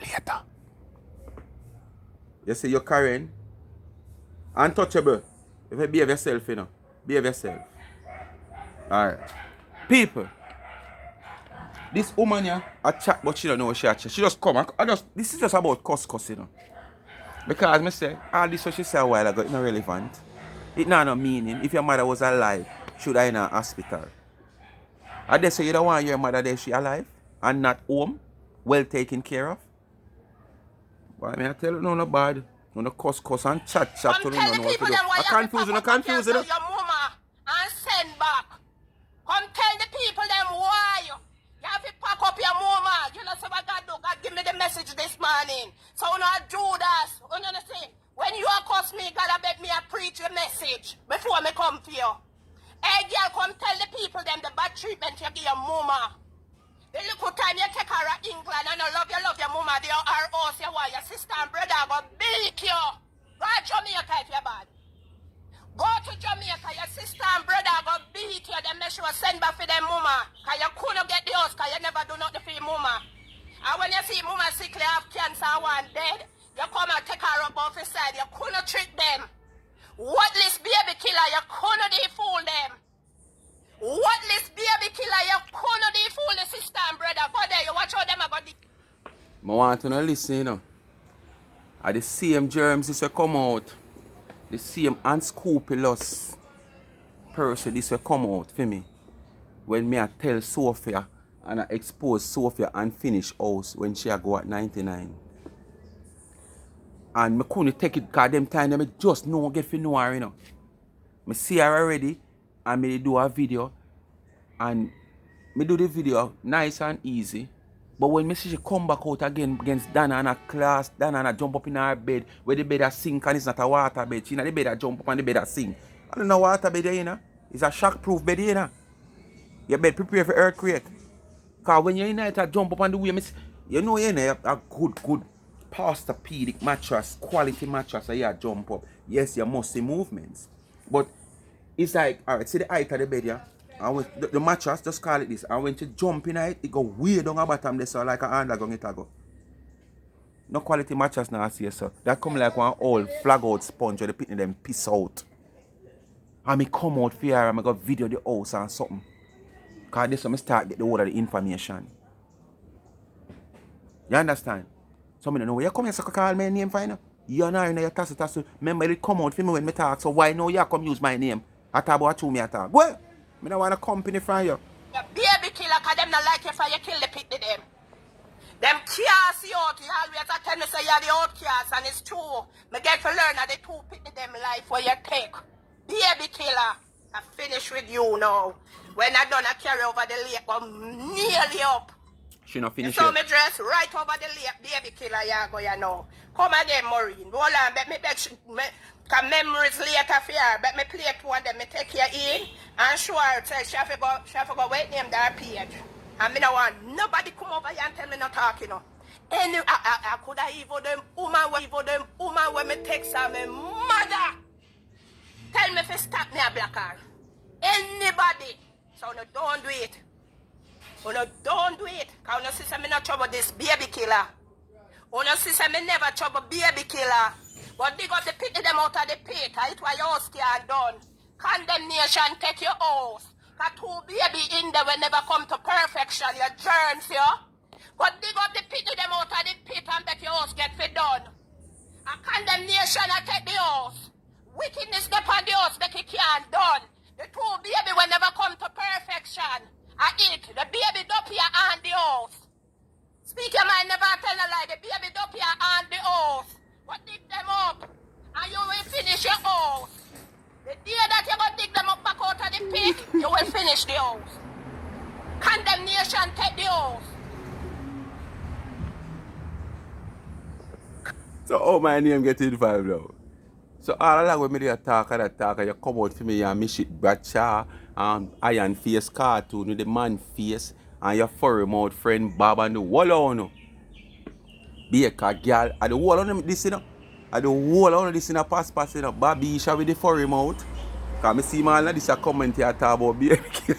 Later. You see you're Karen? Untouchable. If you behave yourself, you know. Behave yourself. Alright. People. This woman here, I chat, but she don't know what she chat. She just come. This is just about cuss, you know. Because I say, all this what she said a while ago, it's not relevant. It not no meaning. If your mother was alive, should I in a hospital? And they say you don't want your mother there, she alive and not home, well taken care of. But I mean, I tell you, no bad. No cuss and chat to Come no tell the people them why I confuse you. your mama and send back. Come tell the people them why you have to pack up what God do? God give me the message this morning. So you know Judas, you know say, when you accuse me, God I beg me I preach your message before me come to you. Hey girl, come tell the people them the bad treatment you give your mama. The little time you take her to England and you love your mama, they are house, your sister and brother go beat you. Go to Jamaica if you're bad. Go to Jamaica, your sister and brother go beat you, then make sure send back for them mama. Cause you couldn't get the house, cause you never do nothing for your mama. And when you see mama sickly have cancer and one dead, you come and take her up off the side, you couldn't trick them. Whatless baby killer, you couldn't fool them. Whatless baby killer, you couldn't fool the sister and brother. Go there, you watch how them about the... I want to listen, you know. Are the same germs this will come out. The same unscrupulous person this will come out for me. When me I tell Sophie and I expose Sophie and finish house when she go at 99. And me couldn't take it because them time me just no get to know her, you know. Me see her already and me do a video. And me do the video nice and easy. But when me see she come back out again against Dana and a class, Dana and a jump up in her bed, where the bed a sink and it's not a water bed. She in the bed a jump up and the bed a sink. I don't know water bed there, you know. It's a shock-proof bed, you know. Your bed prepare for earthquake. Because when you're in there, it jump up on the way, you know, you know, a good posturpedic mattress, quality mattress, so you jump up. Yes, you must see movements. But it's like, alright, see the height of the bed, yeah? And when the mattress, just call it this. And when you jump in it go way down the bottom there, so like a underground it go. No quality mattress now, I see, so. That come like one old flag out sponge where they put them piss out. And me come out here and I go video the house and something. Because this is when I start get the whole of the information. You understand? So I don't know where you come here so call my name for you know. You know you tassel. Remember it come out for me when I talk, so why now you come use my name? I talk about who me talk. Well, I don't want a company from you. The baby killer, because them not like you for you kill the pit to them. Them cast you out, you always tell me say you're the outcast, and it's true. Me get to learn that the two pit to them life where you take. Baby killer, I finish with you now. When I done, I carry over the lake, I'm nearly up. She not finish So yet. me dress right over the lake, baby killer, you go, you know. Come again, Maureen. Hold on, bet me, cause memories later for you. Bet me play two of them, me take you in, and sure, say, she have to go wait name that page. And me no want nobody come over here and tell me not talking, you know. I could have even them woman when me text her, me mother. Tell me if you stop me a black car. Anybody. So no, don't do it. Oh no, don't do it. Cause no sister me not trouble this baby killer. Oh no sister me never trouble baby killer. But they got to pick them out of the pit. It was your house can't done. Condemnation take your house. Cause two baby in there will never come to perfection. Your germs, yeah. But they got to pick them out of the pit and make your house get fit done. A condemnation I take the house. Wickedness upon the house make it can't done. The two baby will never come to perfection. I eat. The baby up here and the house. Speak your mind, never tell a lie. The baby up here and the house. But dig them up. And you will finish your house. The day that you go dig them up back out of the pit, you will finish the house. Condemnation take the house. So how my name get involved now? So all along when me dey talk and you come out for me and Mishit Bradshaw and Iron Face cartoon with the man face and your furry mouth friend Bob and the whole of you. Baker girl and the whole of them this you know. And the whole of this in a pass you know. Bobby Isha with the furry mouth. Cause me see man this a comment here talk about Baker.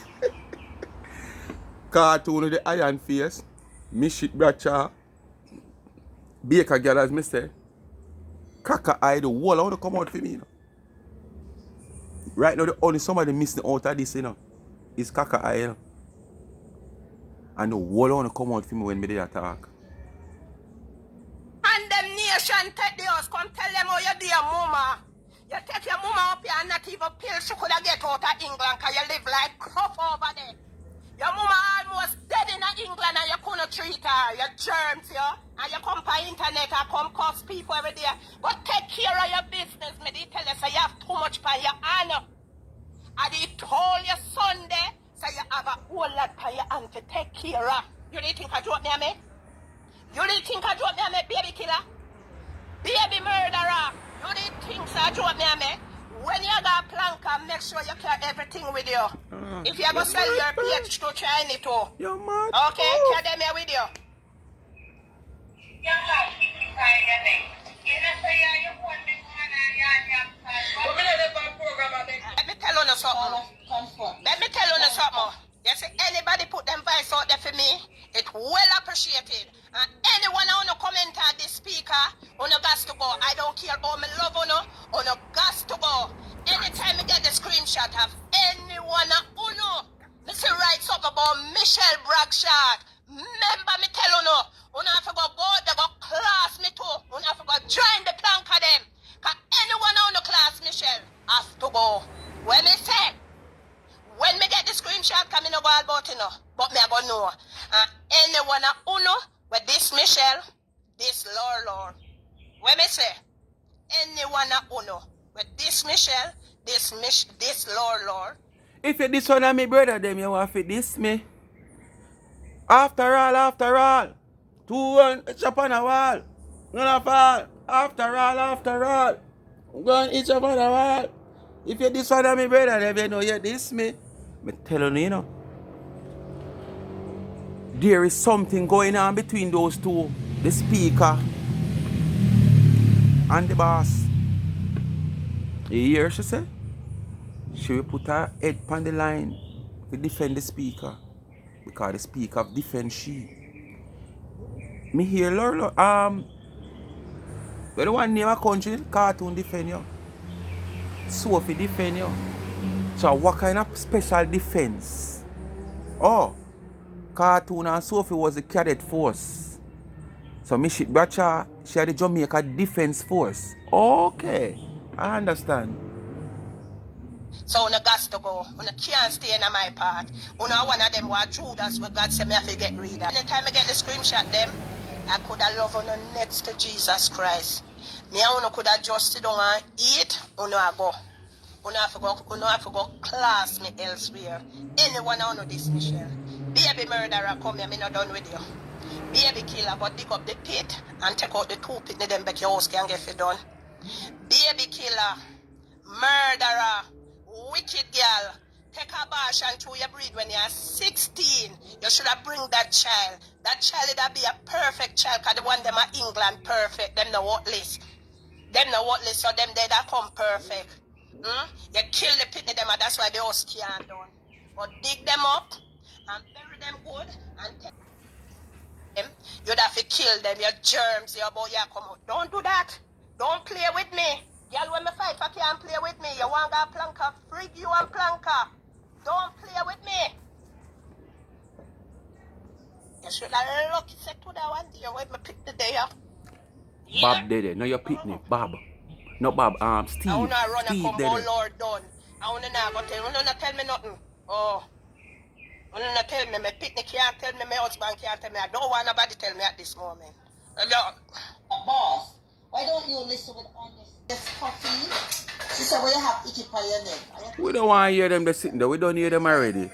Cartoon with the Iron Face, Mishit Bradshaw, Baker girl as me say. Caca eye, the whole I want to come out for me, you know. Right now, the only somebody missing out of this, you know, is Caca eye, you know. And the whole I want to come out for me when me dey talk. Condemnation take the house. Come tell them how you do your mama. You take your mama up here and not even pill she could get out of England because you live like crop over there. Your mama almost dead in England and you couldn't treat her. Your germs, yeah? And you come by internet and come cuss people every day. But take care of your business. Me they tell you so you have too much for your honor. And they told your Sunday so you have a whole lot for your aunt to take care of. You didn't think I joke near me? You didn't think I drop me a baby killer? Baby murderer. You didn't think so I drop me a me? When you got plank, make sure you carry everything with you. If you ever sell your PH to try it too. You're mad. Okay, carry them here with you. Let me tell you something. Let me tell you something. You see, anybody put them voice out there for me, it's well appreciated. And anyone who no comment on this speaker, who no gas to go. I don't care how me love you, who no gas to go. Anytime I get the screenshot of anyone who no, me see write something about Michelle Bragshot. Remember me tell you who no have to go they go class me too. Who no have to go join the plank of them. Cause anyone who no class Michelle has to go. When me say, when me get the screenshot, come in no go all about it, but me I go know. Anyone who know with this Michelle, this Lord. When me say, anyone who know with this Michelle, this Lord. If you this one of me brother, them you want to diss me. After all. 2-1, chop on a wall. None of all. After all. Go on each up on a wall. If you this one of me brother, them you know you diss me. Me tell you, there is something going on between those two. The speaker and the boss. You hear she say? She will put her head on the line to defend the speaker. Because the speaker defend she. Me hear Lord, when the one name a country, cartoon defend you. Sophie defend you. So what kind of special defense? Oh, cartoon and Sophie was the cadet force. So Mishit Bracha, she had the Jamaica Defense Force. Okay, I understand. So una got to go. Una can't stay in my part. Una one of them were Judas where God said me have to get rid of. Anytime I get the screenshot them, I could have loved una next to Jesus Christ. Me and una could have just sit down and eat, una go. Una have to go class me elsewhere. Anyone on this Michelle. Baby murderer come here, me not done with you. Baby killer, but dig up the pit and take out the 2 pit, them back your house can get it done. Baby killer, murderer, wicked girl, take a bash and chew your breed when you're 16. You should have bring that child. That child would be a perfect child, because the one them are England perfect. Them no what list. So them they that come perfect. You kill the pitney them, and that's why the house can't done. But dig them up and bury them good and take them. You'd have to kill them, your germs, your boy, you come out. Don't do that. Don't play with me. Y'all, when me fight, I can't play with me. You want that planker, frig you and planker. Don't play with me. You should have lucky set to that one day when me pick the day up. Bob did it. No, your picnic. Bob. No, Bob. Steve. I wanna run Steve a combo, did it. Lord done. I wanna not go tell me nothing. Oh. I wanna tell me, my picnic can't tell me, my husband can't tell me. I don't want nobody tell me at this moment. Boss, why don't you listen with honest? This coffee. She said, well, you have icky pie in it. We don't want to hear them just sitting there. We don't hear them already.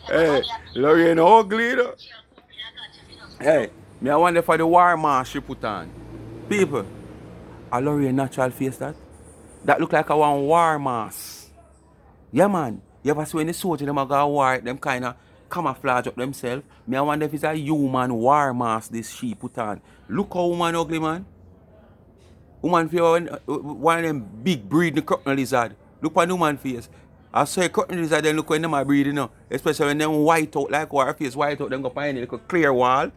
Hey, Lorraine ugly though. Hey, me I wonder for the war mask she put on. People, a Lorraine natural face that? That look like a one war mask. Yeah man, you ever see when the soldiers them a go war, them kind of camouflage up themselves. Me I wonder if it's a human war mask this she put on. Look how woman ugly man. Woman face one of them big breeding cotton lizard. Look on the woman face. I saw a cotton lizard then look when them are breeding now. Especially when them white out like war face white out, them go find a clear wall.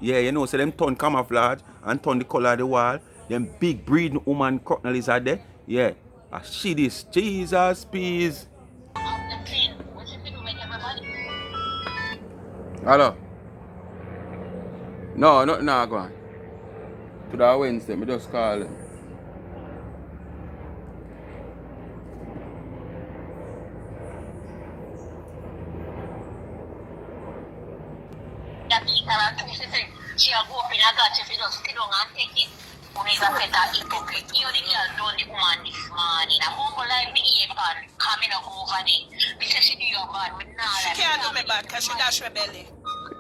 Yeah, you know, so them turn camouflage and turn the color of the wall. Them big breeding woman cotton lizard there. Yeah. I see this. Jesus peace. Hello. No, nothing now go on. To that Wednesday, me just call them. She go up in a gut if you don't sit down and take it. Is a set of hypocrite. You the girl done the woman this morning. I won't go like me apron coming up over there. Me say she do you bad. Me nah She like can't do me bad because she dash her belly.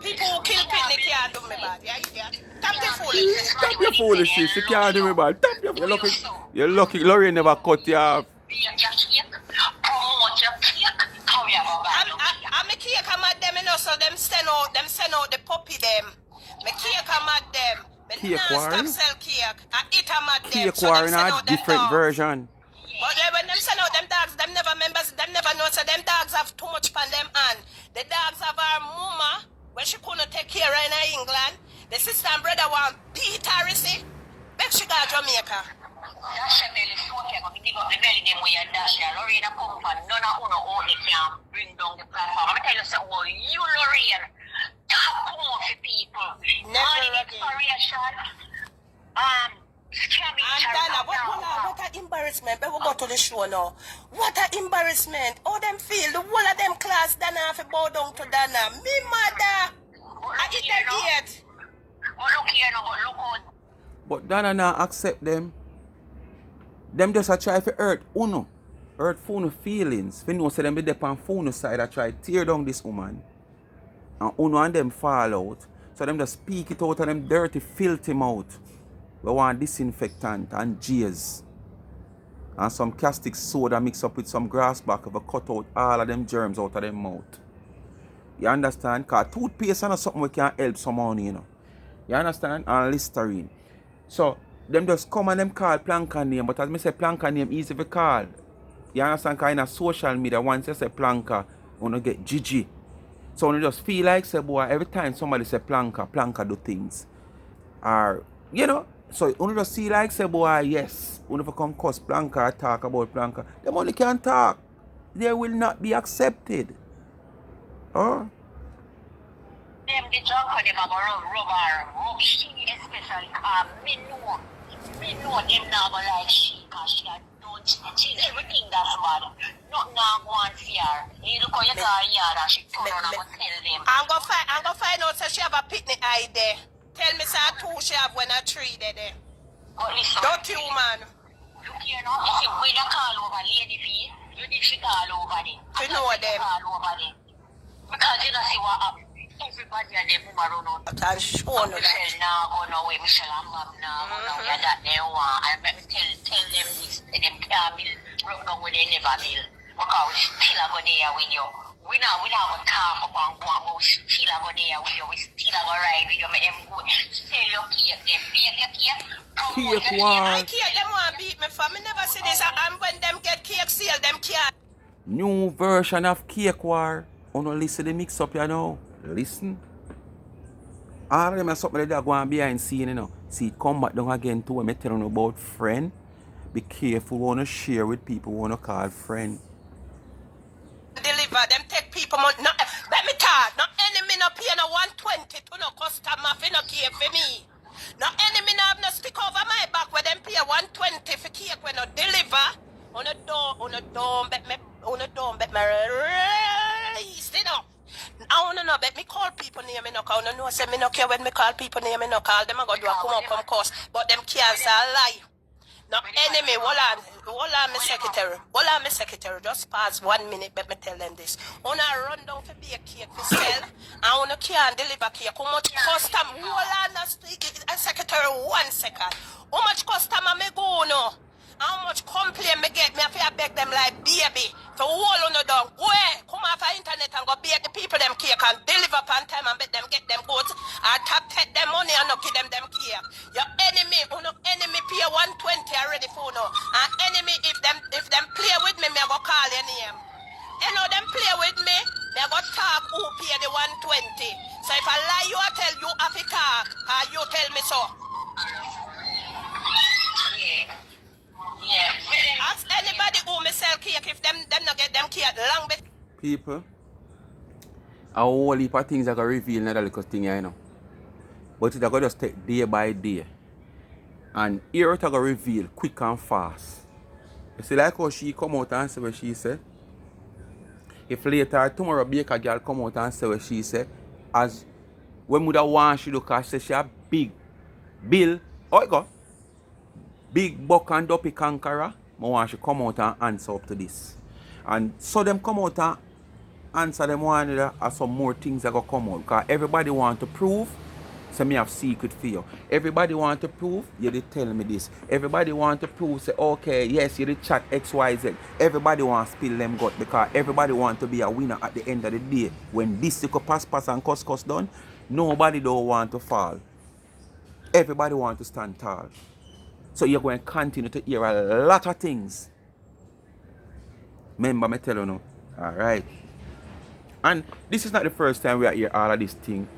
People who kill Pitney can't do me bad. Yeah, idiot. Stop the foolishness. Stop your foolishness. She can't do me bad. Stop your You're lucky. You're lucky. Lorraine never cut you off. Promote your cake. How you have a bad I'm a cake, I'm at them, you know, so them send out the puppy them. Me cake, I'm at them. Me Cake non-stop war? sell cake. I eat them at them. Cake So war them in send a out them different dogs. version. But then when them send out them dogs, them never members, them never know, so them dogs have too much on them hand. The dogs have our mama, when she couldn't take care of in England. The sister and brother want beat her, you see. Bet she got Jamaica. Dash your belly, Sophie, I'm going to dig up the belly them where you dash there. Lorraine come from, none of you only can bring down the platform. I'm going to tell you something about you, Lorraine. Talk more for people. Never Money again. inspiration. Scamming. And Dana, what an embarrassment. But we go to the show now. What an embarrassment. How them feel? The whole of them class, Dana have to bow down to Dana. Me mother. I eat them yet. But look here now, but look out. But Dana now accept them. Them just a try to hurt Uno. Hurt Funo feelings. We know say them be there on Funo side I try to tear down this woman. And Uno and them fall out. So them just speak it out of them dirty, filthy mouth. We want disinfectant and G's. And some caustic soda mixed up with some grass back of a cut out all of them germs out of them mouth. You understand? Because toothpaste is something we can help someone, you know. You understand? And Listerine. So, them just come and them call Planka name. But as I say, Planka name easy to call. You understand? Because in a social media, once you say Planka, you want to get Gigi. So, you just feel like, say, boy, every time somebody say Planka, Planka do things. Or, you know, so you just see like, say, boy, yes. You never come cuss Planka or talk about Planka. Them only can talk. They will not be accepted. Oh? Them the drunk for them are going to rub she especially me know them now go like she because she don't she's everything that's bad. Not now go and see her. You look how you got here and she turn on and go tell them. I'm gonna find out so she have a picnic eye there. Tell me say two she have when a tree there. But listen, Don't you man? look here now, you see when you call over Lady V, you need to call over there. To know them. Call over there. Because you don't see what happened. Everybody and them run out. I'm sure no that. Michelle now go no way, Michelle and Bob now go no way that they want. And let me tell them this, them can't build, broke down where they never build. Because we still are go there with you. We not go talk up and go on, but we still are go there with you. We still are go ride with you. Make them go sell your cake, them bake your cake. Cake war. I cake them want beat me for me never see this and when them get cake sale them can't. New version of Cake War. You know, listen the mix up, you know. Listen. All of them are something that go on behind scene, you know. See it come back down again too when I tell you about friend. Be careful who want to share with people who want to call friend. Deliver them take people money. No, let me talk. No enemy no pay no 120 to no customer for no cake for me. No enemy no have no stick over my back where them pay 120 for cake when no deliver. On a door, bet me release, you know. I wanna know, bet me call people name me no call. I know say me no care when me call people name me no call. Them a go do a come course, but them cancer lie. No enemy, hold on, my secretary. Just pause 1 minute, let me tell them this. Wanna run down for be a cake for sell, and wanna can deliver cake. How much custom? Hold on, a secretary 1 second. How much customer me go no? How much complaint me get? Me have to beg them like baby. For all on the down. Go ahead, come off the internet and go beg the people them cake and deliver on time and bet them get them goods. And take them money and not give them cake. Your enemy, enemy pay 120 already for no. And enemy, if them play with me I go call your name. You know them play with me I go talk who pay the 120. So if I lie you, I tell you have to talk. And you tell me so. Yeah. Ask anybody who me sell cake if them not get them cake long before. People, a whole heap of things are going to reveal another little thing, you know. But it's going to just take day by day. And here it's going to reveal quick and fast. You see like how she come out and say what she said? If later tomorrow Baker girl come out and say what she said, as when would I want she look and say she a big bill, oh it go. Big Buck and Duppy Conqueror, I want to come out and answer up to this. And so them come out and answer them one another, and some more things that go come out. Because everybody want to prove, so me have secret for you. Everybody want to prove, you did tell me this. Everybody want to prove, say, okay, yes, you did chat XYZ. Everybody want to spill them gut because everybody want to be a winner at the end of the day. When this little pass and cuss done, nobody don't want to fall. Everybody want to stand tall. So you're going to continue to hear a lot of things. Remember me tell you now. Alright. And this is not the first time we are hear all of this thing.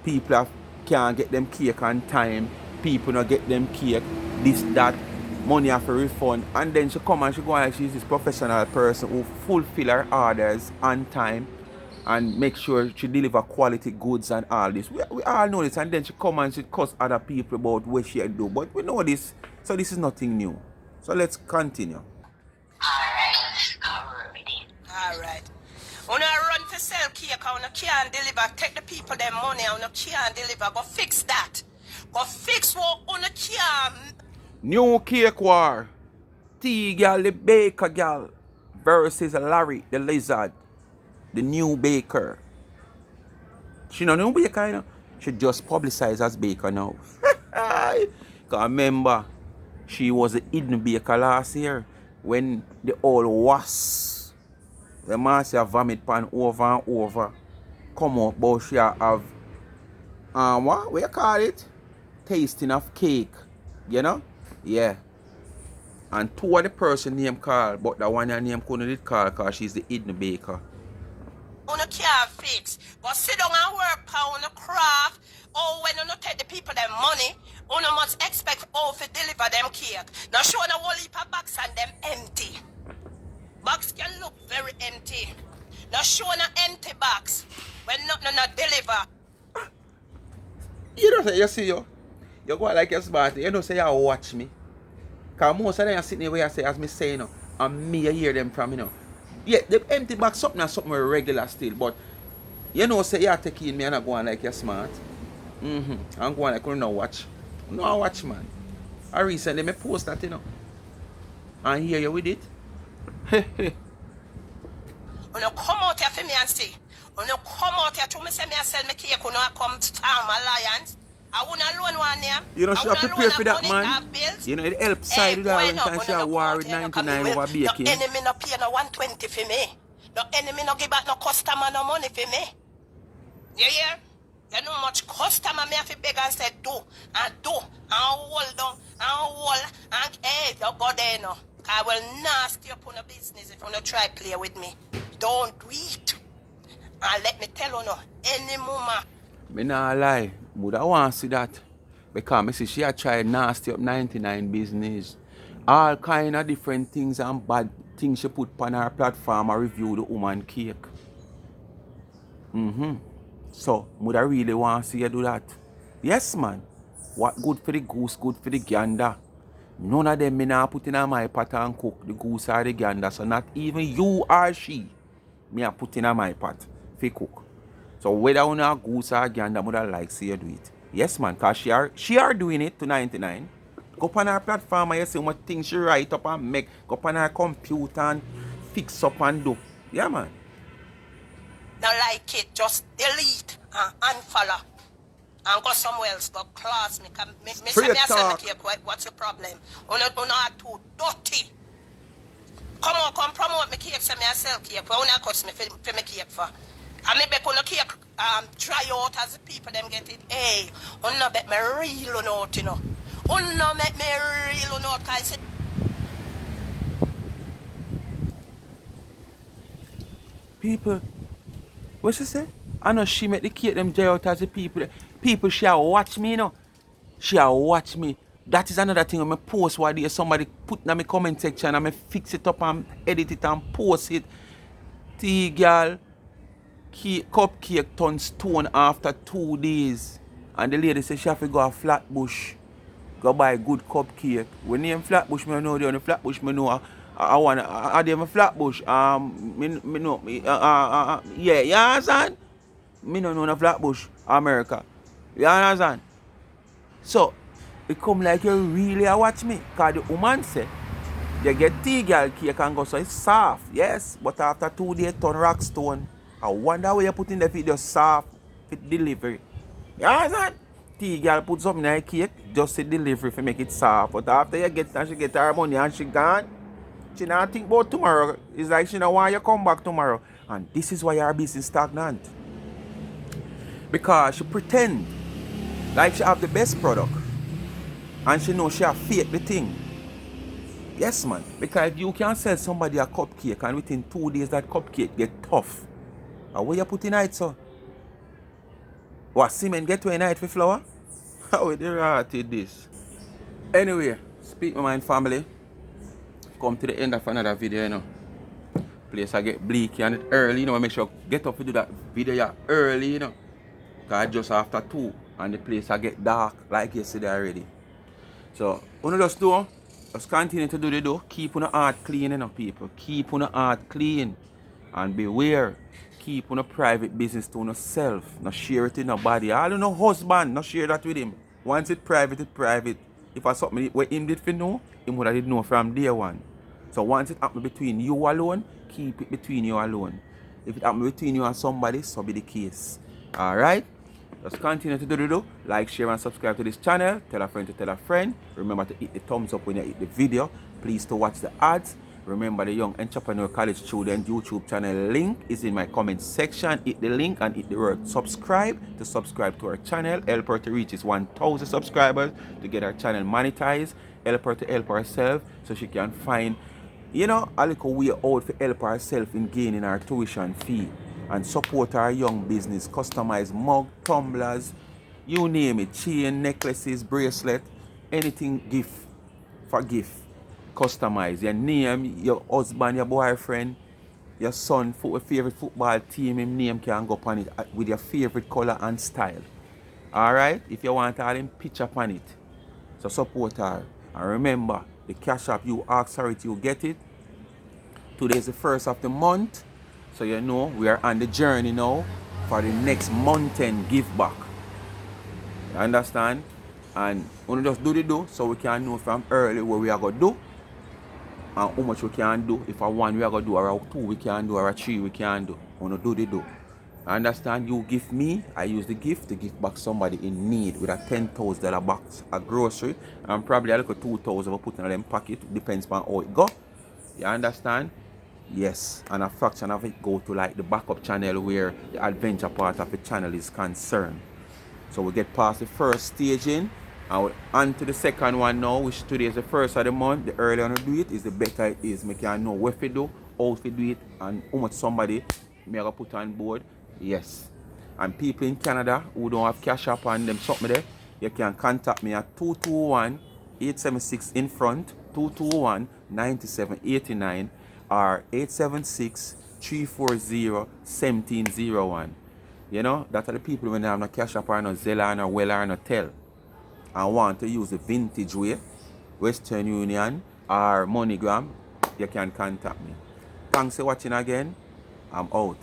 People can't get them cake on time. People not get them cake. This, that. Money have to refund. And then she come and she go and she's this professional person who fulfill her orders on time and make sure she deliver quality goods and all this. We all know this. And then she come and she cuss other people about what she do. But we know this. So this is nothing new. So let's continue. Alright. When I run to sell cake, I can't deliver. Take the people their money, I can't deliver. Go fix that. Go fix what I can't. New cake war. TGaL, the baker gal, versus Larry, the lizard, the new baker. She no new baker, you know. She just publicized as baker now. Because remember, she was a hidden baker last year when the old was the master vomit pan over and over come up, but she have what you call it? Tasting of cake, you know? Yeah. And two of the person name called, but the one her name couldn't call because she's the hidden baker. You can't fix. But sit down and work on the craft. Oh, when you take the people their money, you must expect to deliver them cake. Now show the whole heap of box and them empty. Box can look very empty. Now show an empty box when nothing not deliver. You don't say, you see you go like you're smart, you don't say you watch me. Because most of them are sitting there where I say, as me say, you know, and me I hear them from, you know. Yeah, the empty box something and something regular still, but you know, say you're taking me and I go on like you're smart. I'm going like you don't watch. No watch, man. I recently me post that, you know. And hear you with it. When you come out here for me and see, when you come out here to me say me I sell me cake, when you come to Farm Alliance, I wouldn't alone one name. You know, she have to prepare for that, man. You know, it helps side with her when she have war with 99 over baking. No enemy no pay no 120 for me. No enemy no give back no customer no money for me. You hear? You know much customer me have to beg and say do and hold down and hold and hey, you go there now. I will nasty up on the business if you don't try play with me. Don't do it. And let me tell you now, any mama. Me not lie, but I want to see that. Because me see she a try nasty up 99 business. All kind of different things and bad things she put on her platform and review the woman cake. So, would I really want to see you do that? Yes, man. What good for the goose, good for the gander. None of them me not put in my pot and cook the goose or the gander. So not even you or she me a put in my pot for cook. So whether you know goose or gander, I would like see you do it. Yes, man, because she are doing it to 99. Go on her platform and you see what things she write up and make. Go on her computer and fix up and do. Yeah, man. Not like it, just delete and unfollow. And go somewhere else, go class me. Me say me a sell me cake, what's the problem? You are too dirty. Come on, come promote me cake, say me a sell cake. What you cost me for me cake for? And me bet on the cake dry out as the people them get it. Hey, you not bet me real out, you know. You not make me real out, I say. People, what she say? I know she make the cake them dry out as the people. People shall watch me, you know. Shall watch me. That is another thing when I post one day somebody put in my comment section and I fix it up and edit it and post it. TGaL cupcake turn stone after 2 days. And the lady said she have to go to Flatbush. Go buy good cupcake. When name Flatbush, I know the only Flatbush I know. I want I them Flatbush. Me know yeah, you understand? Me no know no Flatbush, America. You understand? So it come like you really a watch me. Cause the woman say, you get TGaL cake and go so it's soft, yes. But after 2 days turn rock stone. I wonder where you put in the video soft with delivery. You understand? TGaL put something in the cake, just say delivery for make it soft. But after you get and she get her money and she gone, she not think about tomorrow. It's like she don't want you come back tomorrow. And this is why your business stagnant. Because she pretend like she have the best product. And she know she have fake the thing. Yes, man. Because if you can sell somebody a cupcake and within 2 days that cupcake get tough, and where you put in it, so? What, cement get to a night for flour? How the rat is this? Anyway, speak my mind, family. Come to the end of another video, you know. Place I get bleak and early, you know. Make sure get up to do that video early, you know. Because just after 2 and the place I get dark like yesterday already. So, what just do? Just continue to do the do. Keep on the heart clean, you know, people. Keep on the heart clean. And beware. Keep on a private business to yourself. Not share it in nobody. I don't know husband. Not share that with him. Once it's private, it's private. If I something where him did for know, him would have did know from day one. So once it happen between you alone, keep it between you alone. If it happen between you and somebody, so be the case. Alright? Just continue to do. Like, share, and subscribe to this channel. Tell a friend to tell a friend. Remember to hit the thumbs up when you hit the video. Please to watch the ads. Remember the Young Entrepreneur College Student YouTube channel link is in my comment section. Hit the link and hit the word subscribe to subscribe to our channel. Help her to reach 1,000 subscribers to get our channel monetized. Help her to help herself so she can find, you know, a little way out to help herself in gaining her tuition fee. And support our young business. Customize mug, tumblers, you name it. Chain, necklaces, bracelet, anything gift for gift. Customize your name, your husband, your boyfriend, your son, favorite football team, his name can go upon it with your favorite color and style. Alright? If you want all them picture upon it. So support her. And remember, the cash app you ask for it, you get it. Today is the 1st of the month. So you know we are on the journey now for the next mountain give back. You understand? And we just do the do so we can know from early what we are going to do and how much we can do. If a 1 we are going to do, or a 2 we can do, or a 3 we can do. We do the do. You understand? You give me, I use the gift to give back somebody in need with a $10,000 box of grocery and probably a little 2,000 we put in them pocket. Depends on how it go. You understand? Yes, and a fraction of it go to like the backup channel where the adventure part of the channel is concerned. So we get past the first stage in and we're on to the second one now, which today is the 1st of the month. The earlier you do it is the better it is. Make you know what to do, how to do it, and how much somebody may have put on board. Yes. And people in Canada who don't have cash up on them something there, you can contact me at 221-876 in front, 221-9789. or 876-340-1701. You know, that are the people when they have no cash up or no Zella or no Wella or no Tel and want to use the vintage way, Western Union or MoneyGram, you can contact me. Thanks for watching again. I'm out.